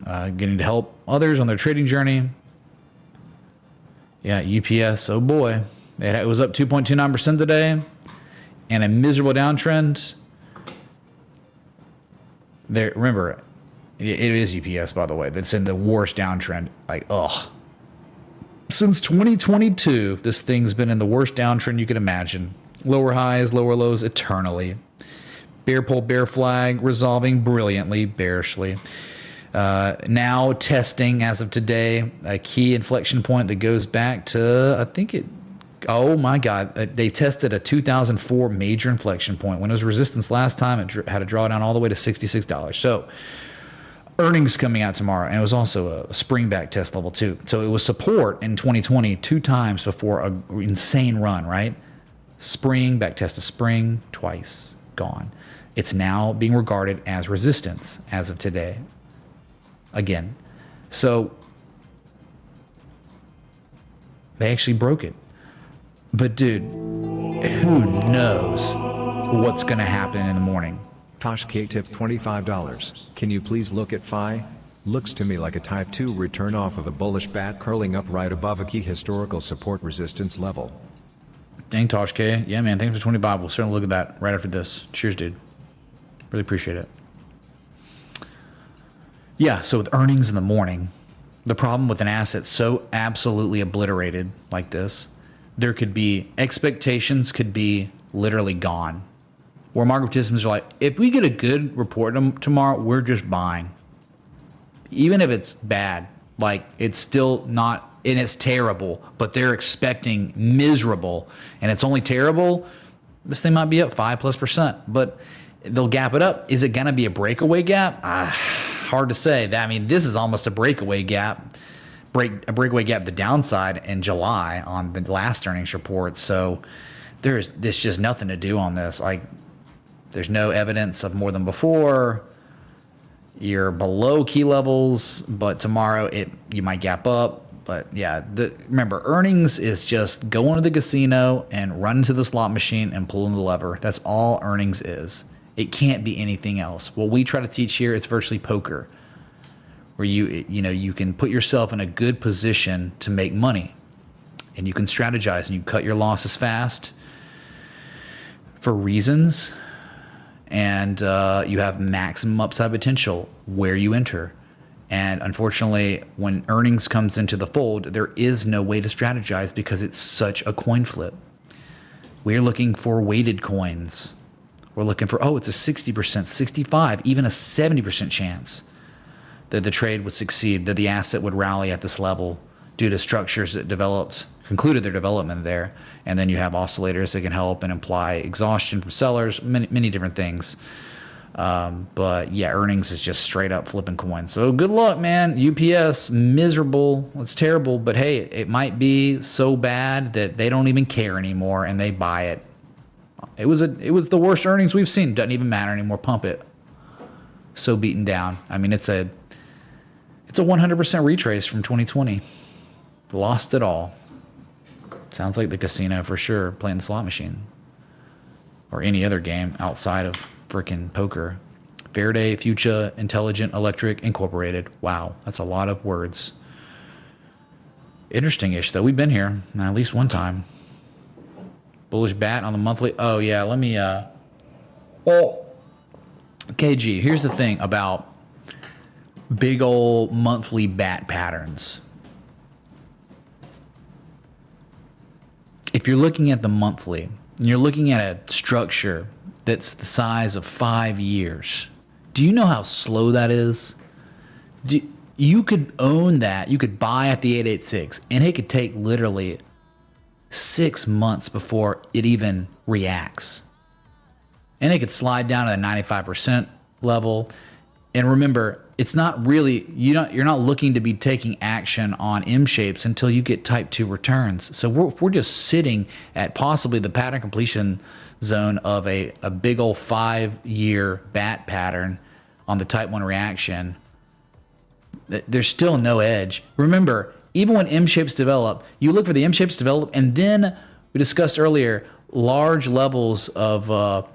Getting to help others on their trading journey. Yeah, UPS, oh boy. It was up 2.29% today and a miserable downtrend. There, remember, it is UPS, by the way, that's in the worst downtrend. Like, ugh. Since 2022, this thing's been in the worst downtrend you could imagine. Lower highs, lower lows eternally. Bear pole, bear flag, resolving brilliantly, bearishly. Now testing, as of today, a key inflection point that goes back to, I think it, oh my God, they tested a 2004 major inflection point. When it was resistance last time, it had a drawdown all the way to $66. So earnings coming out tomorrow, and it was also a spring back test level too. So it was support in 2020 2 times before an insane run, right? Spring, back test of spring, twice, gone. It's now being regarded as resistance as of today. Again. So they actually broke it. But dude, who knows what's going to happen in the morning? Tosh K tip $25. Can you please look at FI? Looks to me like a type 2 return off of a bullish bat curling up right above a key historical support resistance level. Dang, Tosh K. Yeah, man. Thanks for 20 Bob. We'll certainly look at that right after this. Cheers, dude. Really appreciate it. Yeah, so with earnings in the morning, the problem with an asset so absolutely obliterated like this, there could be expectations could be literally gone. Where market participants are like, if we get a good report tomorrow, we're just buying. Even if it's bad, like it's still not, and it's terrible, but they're expecting miserable, and it's only terrible, this thing might be up 5+%, but they'll gap it up. Is it going to be a breakaway gap? Hard to say. I mean, this is almost a breakaway gap. A breakaway gap the downside in July on the last earnings report. So there's just nothing to do on this. Like, there's no evidence of more than before. You're below key levels, but tomorrow you might gap up. But yeah, remember, earnings is just go into the casino and run into the slot machine and pull in the lever. That's all earnings is. It can't be anything else. What we try to teach here is virtually poker, where you can put yourself in a good position to make money, and you can strategize and you cut your losses fast for reasons, and you have maximum upside potential where you enter. And unfortunately, when earnings comes into the fold, there is no way to strategize because it's such a coin flip. We're looking for weighted coins. We're looking for, oh, it's a 60%, 65, even a 70% chance that the trade would succeed, that the asset would rally at this level due to structures that concluded their development there. And then you have oscillators that can help and imply exhaustion from sellers, many different things. But yeah, earnings is just straight up flipping coins. So good luck, man. UPS, miserable. It's terrible, but hey, it might be so bad that they don't even care anymore and they buy it. It was the worst earnings we've seen. Doesn't even matter anymore. Pump it. So beaten down. I mean, it's a 100% retrace from 2020. Lost it all. Sounds like the casino for sure, playing the slot machine. Or any other game outside of freaking poker. Verde, Future, Intelligent, Electric, Incorporated. Wow, that's a lot of words. Interesting-ish, though. We've been here at least one time. Bullish bat on the monthly. Oh, yeah, let me... Well, KG, here's the thing about big old monthly bat patterns. If you're looking at the monthly, and you're looking at a structure that's the size of 5 years, do you know how slow that is? You could own that. You could buy at the 886, and it could take literally 6 months before it even reacts. And it could slide down to the 95% level. And remember, it's not really, you're not looking to be taking action on M shapes until you get type 2 returns. So if we're just sitting at possibly the pattern completion zone of a big old 5-year bat pattern on the type 1 reaction, there's still no edge. Remember, even when M shapes develop, you look for the M shapes develop, and then we discussed earlier large levels of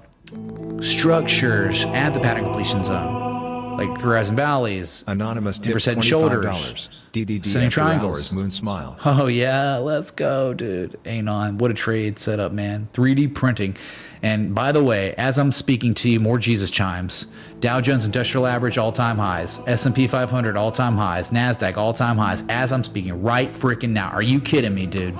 structures at the pattern completion zone. Like through rise and valleys, Anonymous tip percent $25. shoulders, DDD sending after triangles. hours, moon smile. Oh yeah, let's go, dude. Anon, what a trade setup, man. 3D printing. And by the way, as I'm speaking to you, more Jesus chimes. Dow Jones Industrial Average all-time highs, S&P 500 all-time highs, NASDAQ all-time highs. As I'm speaking right freaking now. Are you kidding me, dude?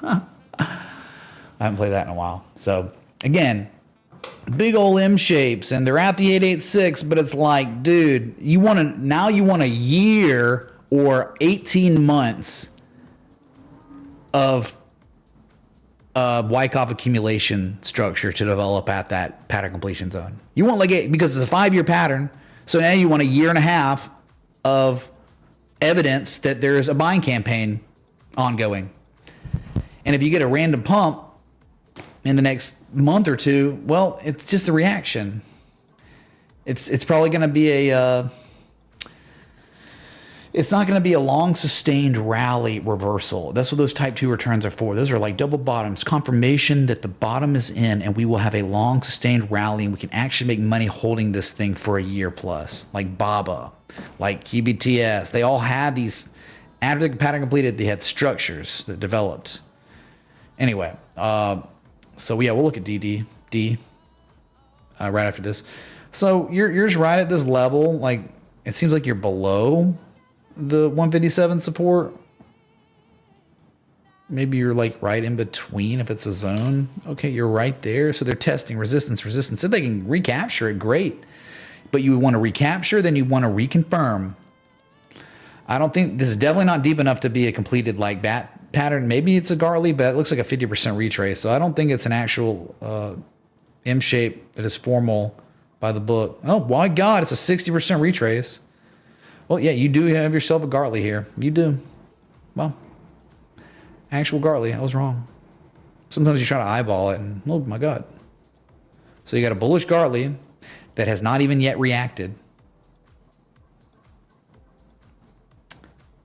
I haven't played that in a while. So again, big old M shapes, and they're at the 886, but it's like, dude, you want a year or 18 months of Wyckoff accumulation structure to develop at that pattern completion zone. You want because it's a 5-year pattern, so now you want a year and a half of evidence that there's a buying campaign ongoing. And if you get a random pump in the next month or two, well, it's just a reaction. It's probably going to be it's not going to be a long sustained rally reversal. That's what those type 2 returns are for. Those are like double bottoms, confirmation that the bottom is in, and we will have a long sustained rally, and we can actually make money holding this thing for a year plus. Like Baba, like QBTS, they all had these. After the pattern completed, they had structures that developed. Anyway, so yeah, we'll look at D right after this. So you're just right at this level. Like, it seems like you're below the 157 support. Maybe you're like right in between if it's a zone. Okay, you're right there. So they're testing resistance. If they can recapture it, great. But you want to recapture, then you want to reconfirm. I don't think this is definitely not deep enough to be a completed like bat pattern. Maybe it's a Gartley, but it looks like a 50% retrace. So I don't think it's an actual M shape that is formal by the book. Oh my God, it's a 60% retrace. Well, yeah, you do have yourself a Gartley here. You do. Well, actual Gartley. I was wrong. Sometimes you try to eyeball it, and oh my God. So you got a bullish Gartley that has not even yet reacted.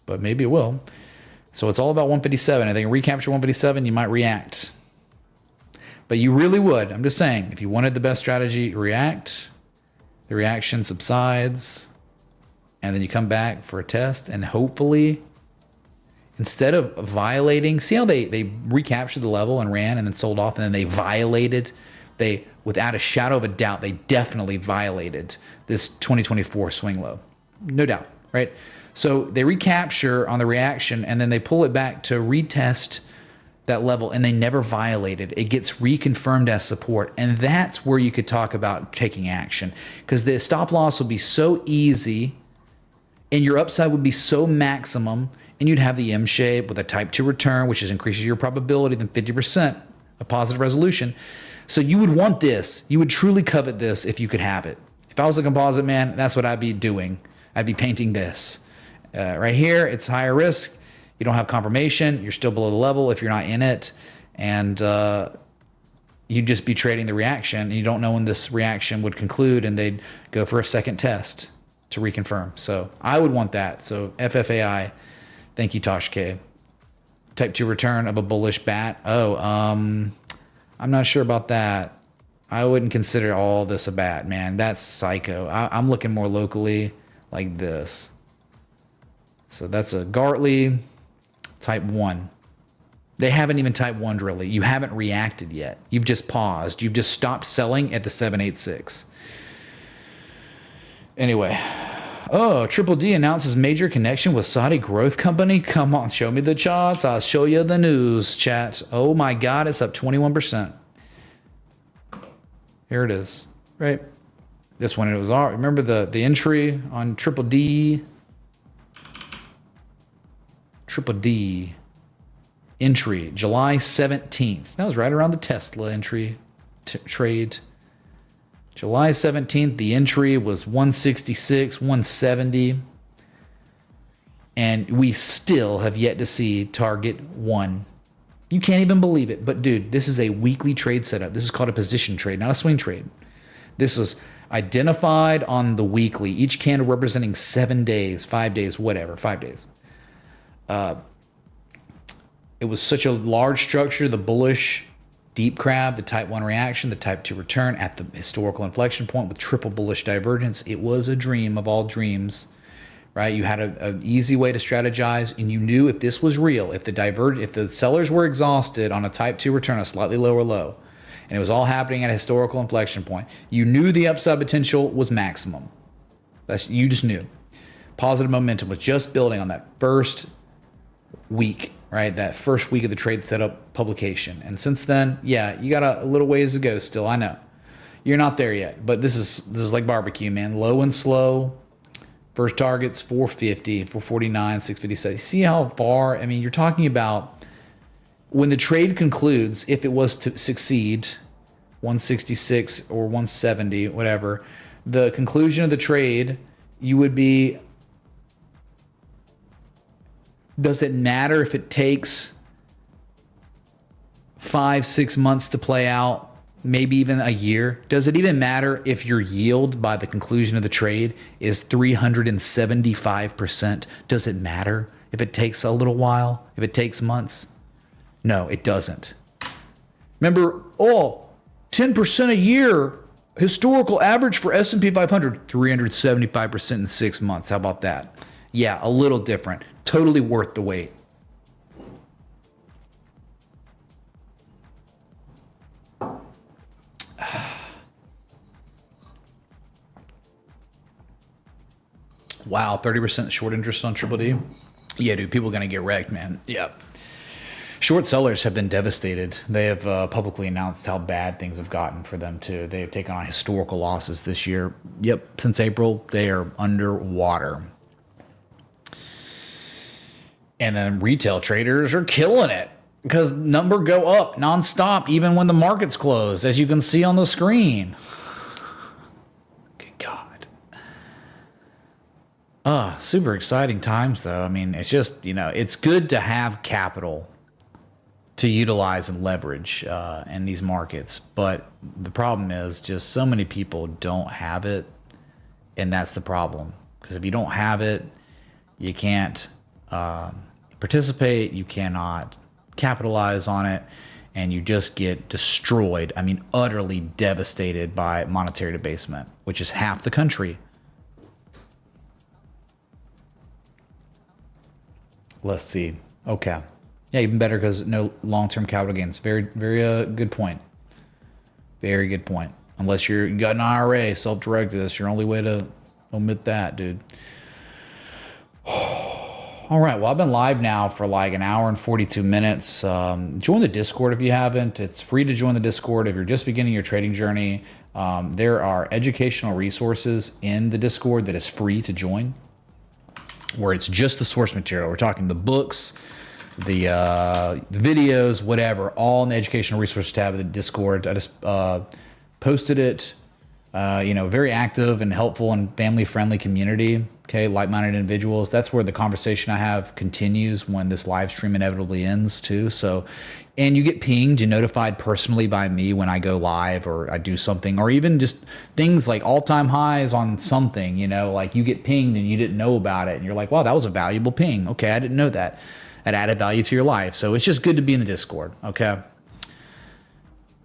But maybe it will. So it's all about 157. I think recapture 157, you might react. But you really would. I'm just saying, if you wanted the best strategy, react. The reaction subsides. And then you come back for a test. And hopefully, instead of violating, see how they recaptured the level and ran and then sold off, and then they violated. Without a shadow of a doubt, they definitely violated this 2024 swing low. no doubt, right? So they recapture on the reaction, and then they pull it back to retest that level, and they never violate it. It gets reconfirmed as support, and that's where you could talk about taking action, because the stop loss would be so easy, and your upside would be so maximum, and you'd have the M shape with a type 2 return, which is increases your probability than 50% of positive resolution. So you would want this. You would truly covet this if you could have it. If I was a composite man, that's what I'd be doing. I'd be painting this. Right here, it's higher risk. You don't have confirmation. You're still below the level if you're not in it. And you'd just be trading the reaction. And you don't know when this reaction would conclude, and they'd go for a second test to reconfirm. So I would want that. So FFAI, thank you, Tosh K. Type 2 return of a bullish bat. I'm not sure about that. I wouldn't consider all this a bat, man. That's psycho. I'm looking more locally like this. So that's a Gartley type 1. They haven't even type 1 really. You haven't reacted yet. You've just paused. You've just stopped selling at the 786. Anyway. Oh, Triple D announces major connection with Saudi growth company. Come on, show me the charts. I'll show you the news, chat. Oh my God, it's up 21%. Here it is, right? This one, it was all, remember the entry on Triple D? Triple D entry, July 17th. That was right around the Tesla entry trade. July 17th, the entry was 166, 170. And we still have yet to see target 1. You can't even believe it. But dude, this is a weekly trade setup. This is called a position trade, not a swing trade. This is identified on the weekly, each candle representing 7 days, 5 days, whatever, 5 days. It was such a large structure, the bullish deep crab, the type 1 reaction, the type 2 return at the historical inflection point with triple bullish divergence. It was a dream of all dreams, right? You had an easy way to strategize, and you knew if this was real, if the sellers were exhausted on a type 2 return, a slightly lower low, and it was all happening at a historical inflection point, you knew the upside potential was maximum. You just knew. Positive momentum was just building on that first week, right? That first week of the trade setup publication. And since then, yeah, you got a little ways to go still. I know. You're not there yet, but this is like barbecue, man. Low and slow. First target's 450, 449, 657. See how far? I mean, you're talking about when the trade concludes, if it was to succeed, 166 or 170, whatever, the conclusion of the trade, you would be, does it matter if it takes 5-6 months to play out, maybe even a year? Does it even matter if your yield by the conclusion of the trade is 375%? Does it matter if it takes a little while, if it takes months? No, it doesn't. Remember, 10% a year, historical average for S&P 500, 375% in 6 months. How about that? Yeah, a little different. Totally worth the wait. Wow, 30% short interest on Triple D. Yeah, dude, people are going to get wrecked, man. Yeah. Short sellers have been devastated. They have publicly announced how bad things have gotten for them, too. They have taken on historical losses this year. Yep, since April, they are underwater. And then retail traders are killing it because number go up nonstop, even when the market's closed, as you can see on the screen. Good God. Super exciting times, though. I mean, it's just, it's good to have capital to utilize and leverage in these markets. But the problem is just so many people don't have it. And that's the problem. Because if you don't have it, you can't participate, you cannot capitalize on it, and you just get destroyed. I mean, utterly devastated by monetary debasement, which is half the country. Let's see. Okay. Yeah, even better because no long-term capital gains. Very, very good point. Very good point. Unless you got an IRA, self-directed, that's your only way to omit that, dude. All right. Well, I've been live now for like an hour and 42 minutes. Join the Discord if you haven't. It's free to join the Discord if you're just beginning your trading journey. There are educational resources in the Discord that is free to join, where it's just the source material. We're talking the books, the videos, whatever, all in the educational resources tab of the Discord. I just posted it. Very active and helpful and family-friendly community. Okay, like-minded individuals. That's where the conversation I have continues when this live stream inevitably ends too. So, and you get pinged and notified personally by me when I go live or I do something, or even just things like all-time highs on something. Like you get pinged and you didn't know about it, and you're like, "Wow, that was a valuable ping." Okay, I didn't know that. It added value to your life. So it's just good to be in the Discord. Okay.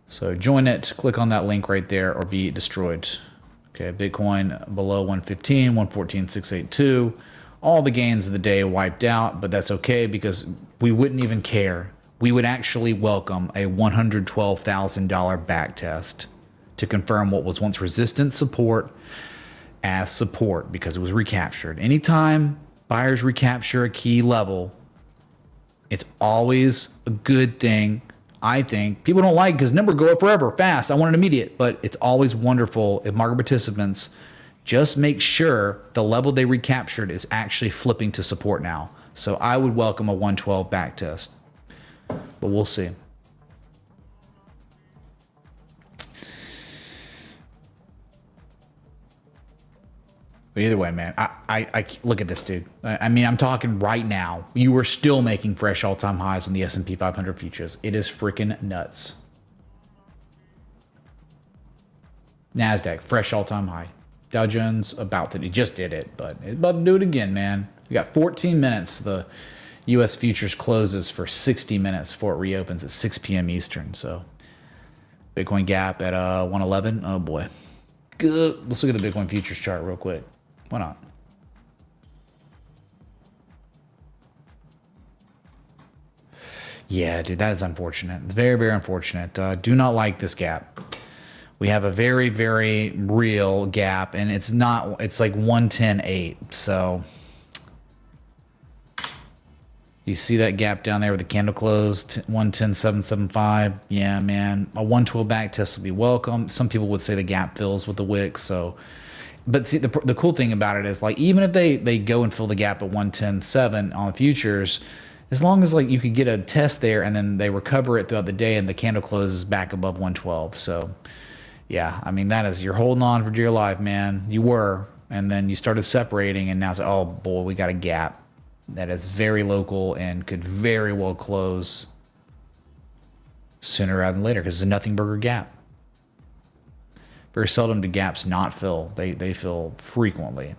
So join it, click on that link right there, or be destroyed. Okay, Bitcoin below 115, 114,682. All the gains of the day wiped out, but that's okay because we wouldn't even care. We would actually welcome a $112,000 back test to confirm what was once resistance support as support because it was recaptured. Anytime buyers recapture a key level, it's always a good thing. I think people don't like because number go up forever fast. I want it immediate, but it's always wonderful if market participants just make sure the level they recaptured is actually flipping to support now. So I would welcome a 112 back test, but we'll see. But either way, man, I look at this, dude. I mean, I'm talking right now. You are still making fresh all-time highs on the S&P 500 futures. It is freaking nuts. NASDAQ, fresh all-time high. Dow Jones, he just did it, but it's about to do it again, man. We got 14 minutes. The U.S. futures closes for 60 minutes before it reopens at 6 p.m. Eastern. So Bitcoin gap at 111. Oh, boy. Good. Let's look at the Bitcoin futures chart real quick. Why not? Yeah, dude, that is unfortunate. It's very, very unfortunate. Do not like this gap. We have a very, very real gap, and it's like 110.8. So you see that gap down there with the candle close, 110.775. Yeah, man, a 112 back test will be welcome. Some people would say the gap fills with the wick. So, but see, the cool thing about it is, like, even if they go and fill the gap at 110.7 on the futures, as long as like you could get a test there and then they recover it throughout the day and the candle closes back above 112. So, yeah, I mean, that is, you're holding on for dear life, man. You were, and then you started separating, and now it's, oh boy, we got a gap that is very local and could very well close sooner rather than later because it's a nothing burger gap. Very seldom do gaps not fill. They fill frequently.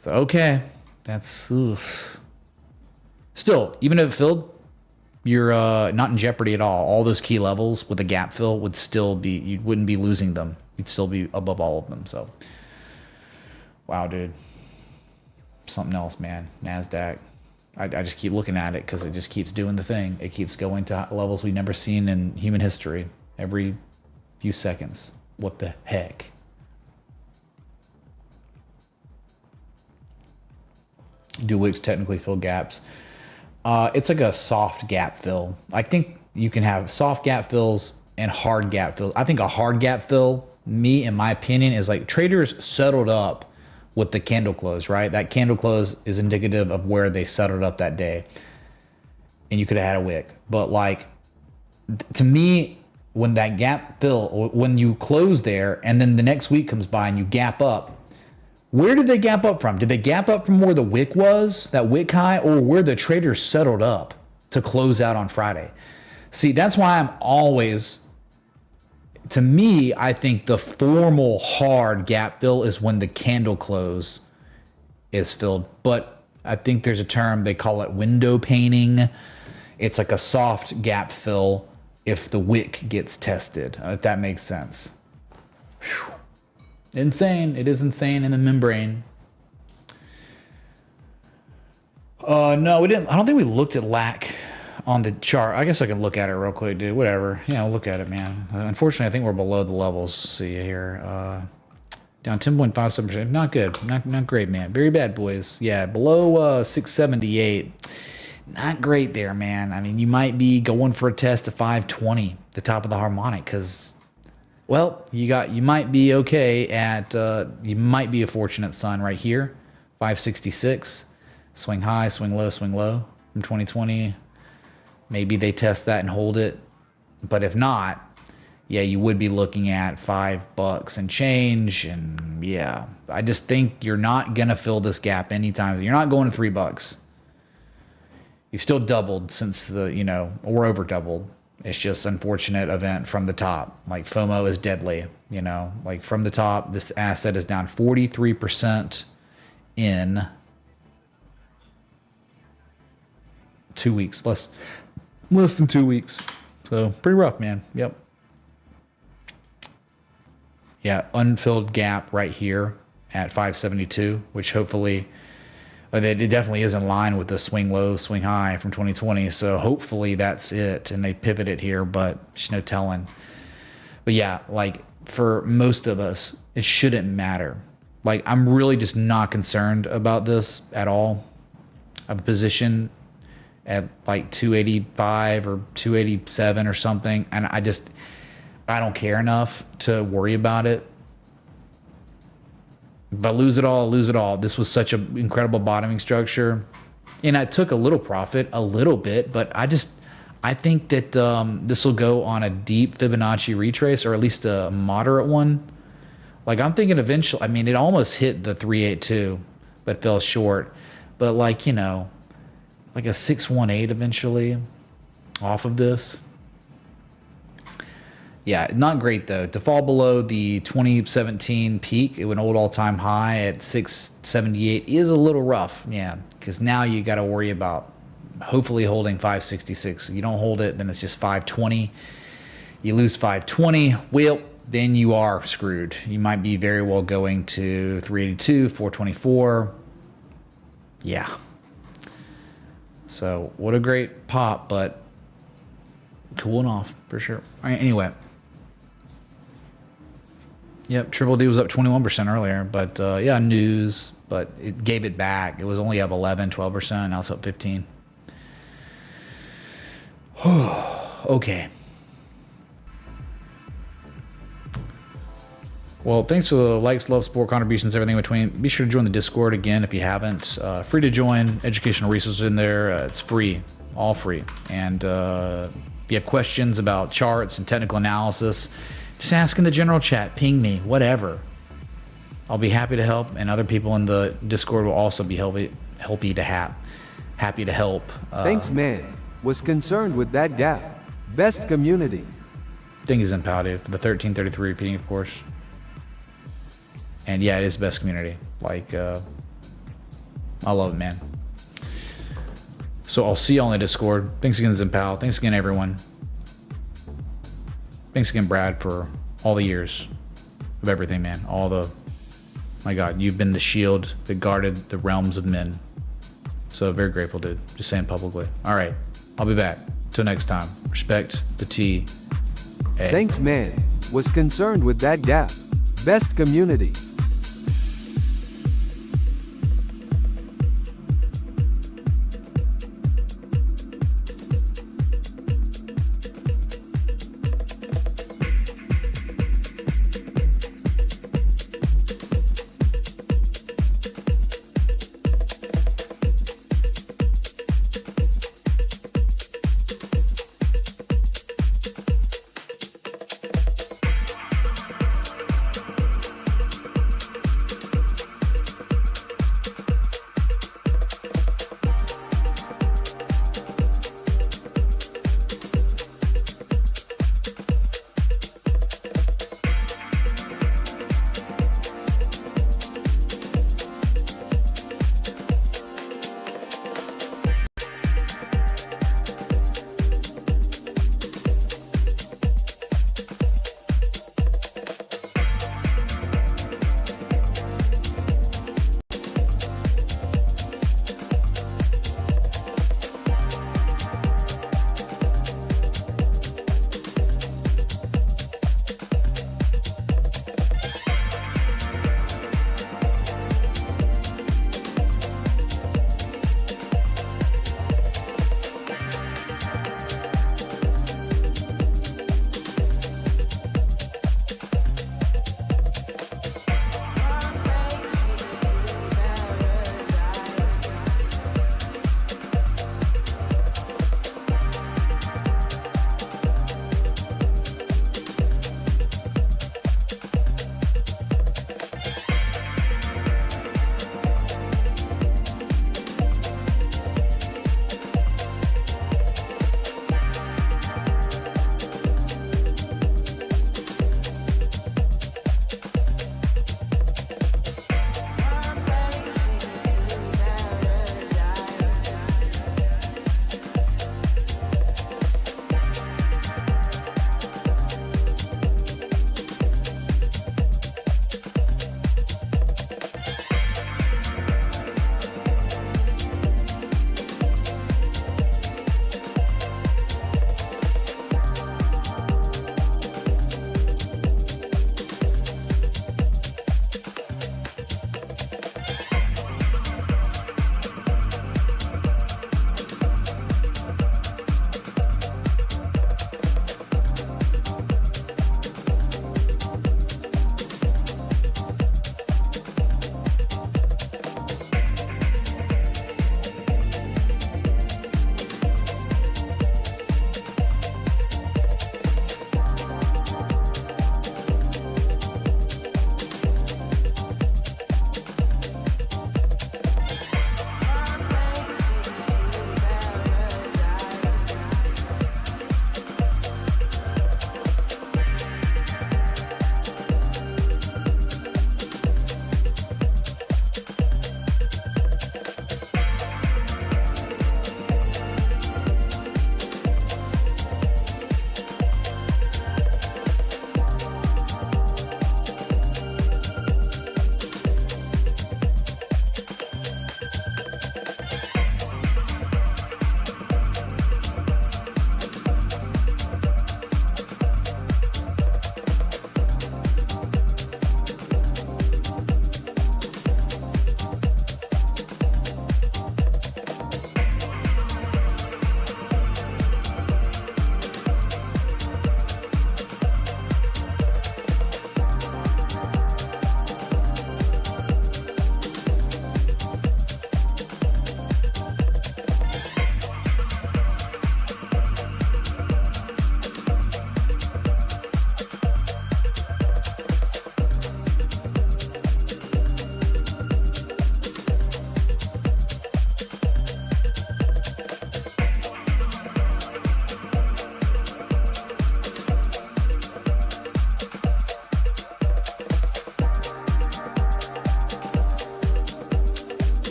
So, okay, that's... Oof. Still, even if it filled, you're not in jeopardy at all. All those key levels with a gap fill would still be... You wouldn't be losing them. You'd still be above all of them. So, wow, dude. Something else, man. NASDAQ. I just keep looking at it because it just keeps doing the thing. It keeps going to levels we've never seen in human history every few seconds. What the heck? Do wicks technically fill gaps? It's like a soft gap fill. I think you can have soft gap fills and hard gap fills. I think a hard gap fill, in my opinion, is like traders settled up with the candle close, right? That candle close is indicative of where they settled up that day. And you could have had a wick. But like, to me, when that gap fill, or when you close there and then the next week comes by and you gap up, where did they gap up from? Did they gap up from where the wick was, that wick high, or where the traders settled up to close out on Friday? See, that's why I'm always... To me, I think the formal hard gap fill is when the candle close is filled. But I think there's a term, they call it window painting. It's like a soft gap fill if the wick gets tested, if that makes sense. Whew. Insane. It is insane in the membrane. No, we didn't. I don't think we looked at LAC on the chart. I guess I can look at it real quick, dude. Whatever. Yeah, look at it, man. Unfortunately, I think we're below the levels. See here. Down 10.57%. Not good. Not great, man. Very bad, boys. Yeah, below 678. Not great there, man. I mean, you might be going for a test of 520, the top of the harmonic, because, well, you might be okay at, you might be a fortunate son right here. 566. Swing high, swing low from 2020. Maybe they test that and hold it. But if not, yeah, you would be looking at $5 and change. And yeah, I just think you're not going to fill this gap anytime. You're not going to $3. You've still doubled since or over doubled. It's just unfortunate event from the top. Like FOMO is deadly, like from the top, this asset is down 43% in 2 weeks, less than 2 weeks. So pretty rough, man. Yep. Yeah, unfilled gap right here at 572, which hopefully it definitely is in line with the swing low, swing high from 2020. So hopefully that's it, and they pivot it here, but there's no telling. But yeah, like for most of us, it shouldn't matter. Like I'm really just not concerned about this at all. I have a position at like 285 or 287 or something, and I don't care enough to worry about it. But lose it all. This was such an incredible bottoming structure. And I took a little profit, a little bit, but I think that this will go on a deep Fibonacci retrace, or at least a moderate one. Like I'm thinking eventually, I mean, it almost hit the 382, but fell short. But like, like a 618 eventually off of this. Yeah, not great though. To fall below the 2017 peak, an old all-time high at 678 is a little rough. Yeah, because now you got to worry about hopefully holding 566. If you don't hold it, then it's just 520. You lose 520, well, then you are screwed. You might be very well going to 382, 424. Yeah. So what a great pop, but cooling off for sure. All right, anyway. Yep, Triple D was up 21% earlier, but yeah, news, but it gave it back. It was only up 11, 12%, now it's up 15. Okay. Well, thanks for the likes, love, support, contributions, everything in between. Be sure to join the Discord again if you haven't. Free to join, educational resources in there. It's free, all free. And if you have questions about charts and technical analysis, just ask in the general chat, ping me, whatever. I'll be happy to help, and other people in the Discord will also be happy to help. Thanks, man. Was concerned with that gap. Best community. Thing is impounded for the 1333 repeating, of course. And yeah, it is best community. Like, I love it, man. So I'll see y'all in the Discord. Thanks again, Zimpal. Thanks again, everyone. Thanks again, Brad, for all the years of everything, man. My God, you've been the shield that guarded the realms of men. So very grateful, dude. Just saying publicly. All right, I'll be back. Till next time. Respect the T. Thanks, man. Was concerned with that gap. Best community.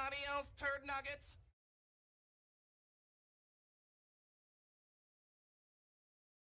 Adios, turd nuggets.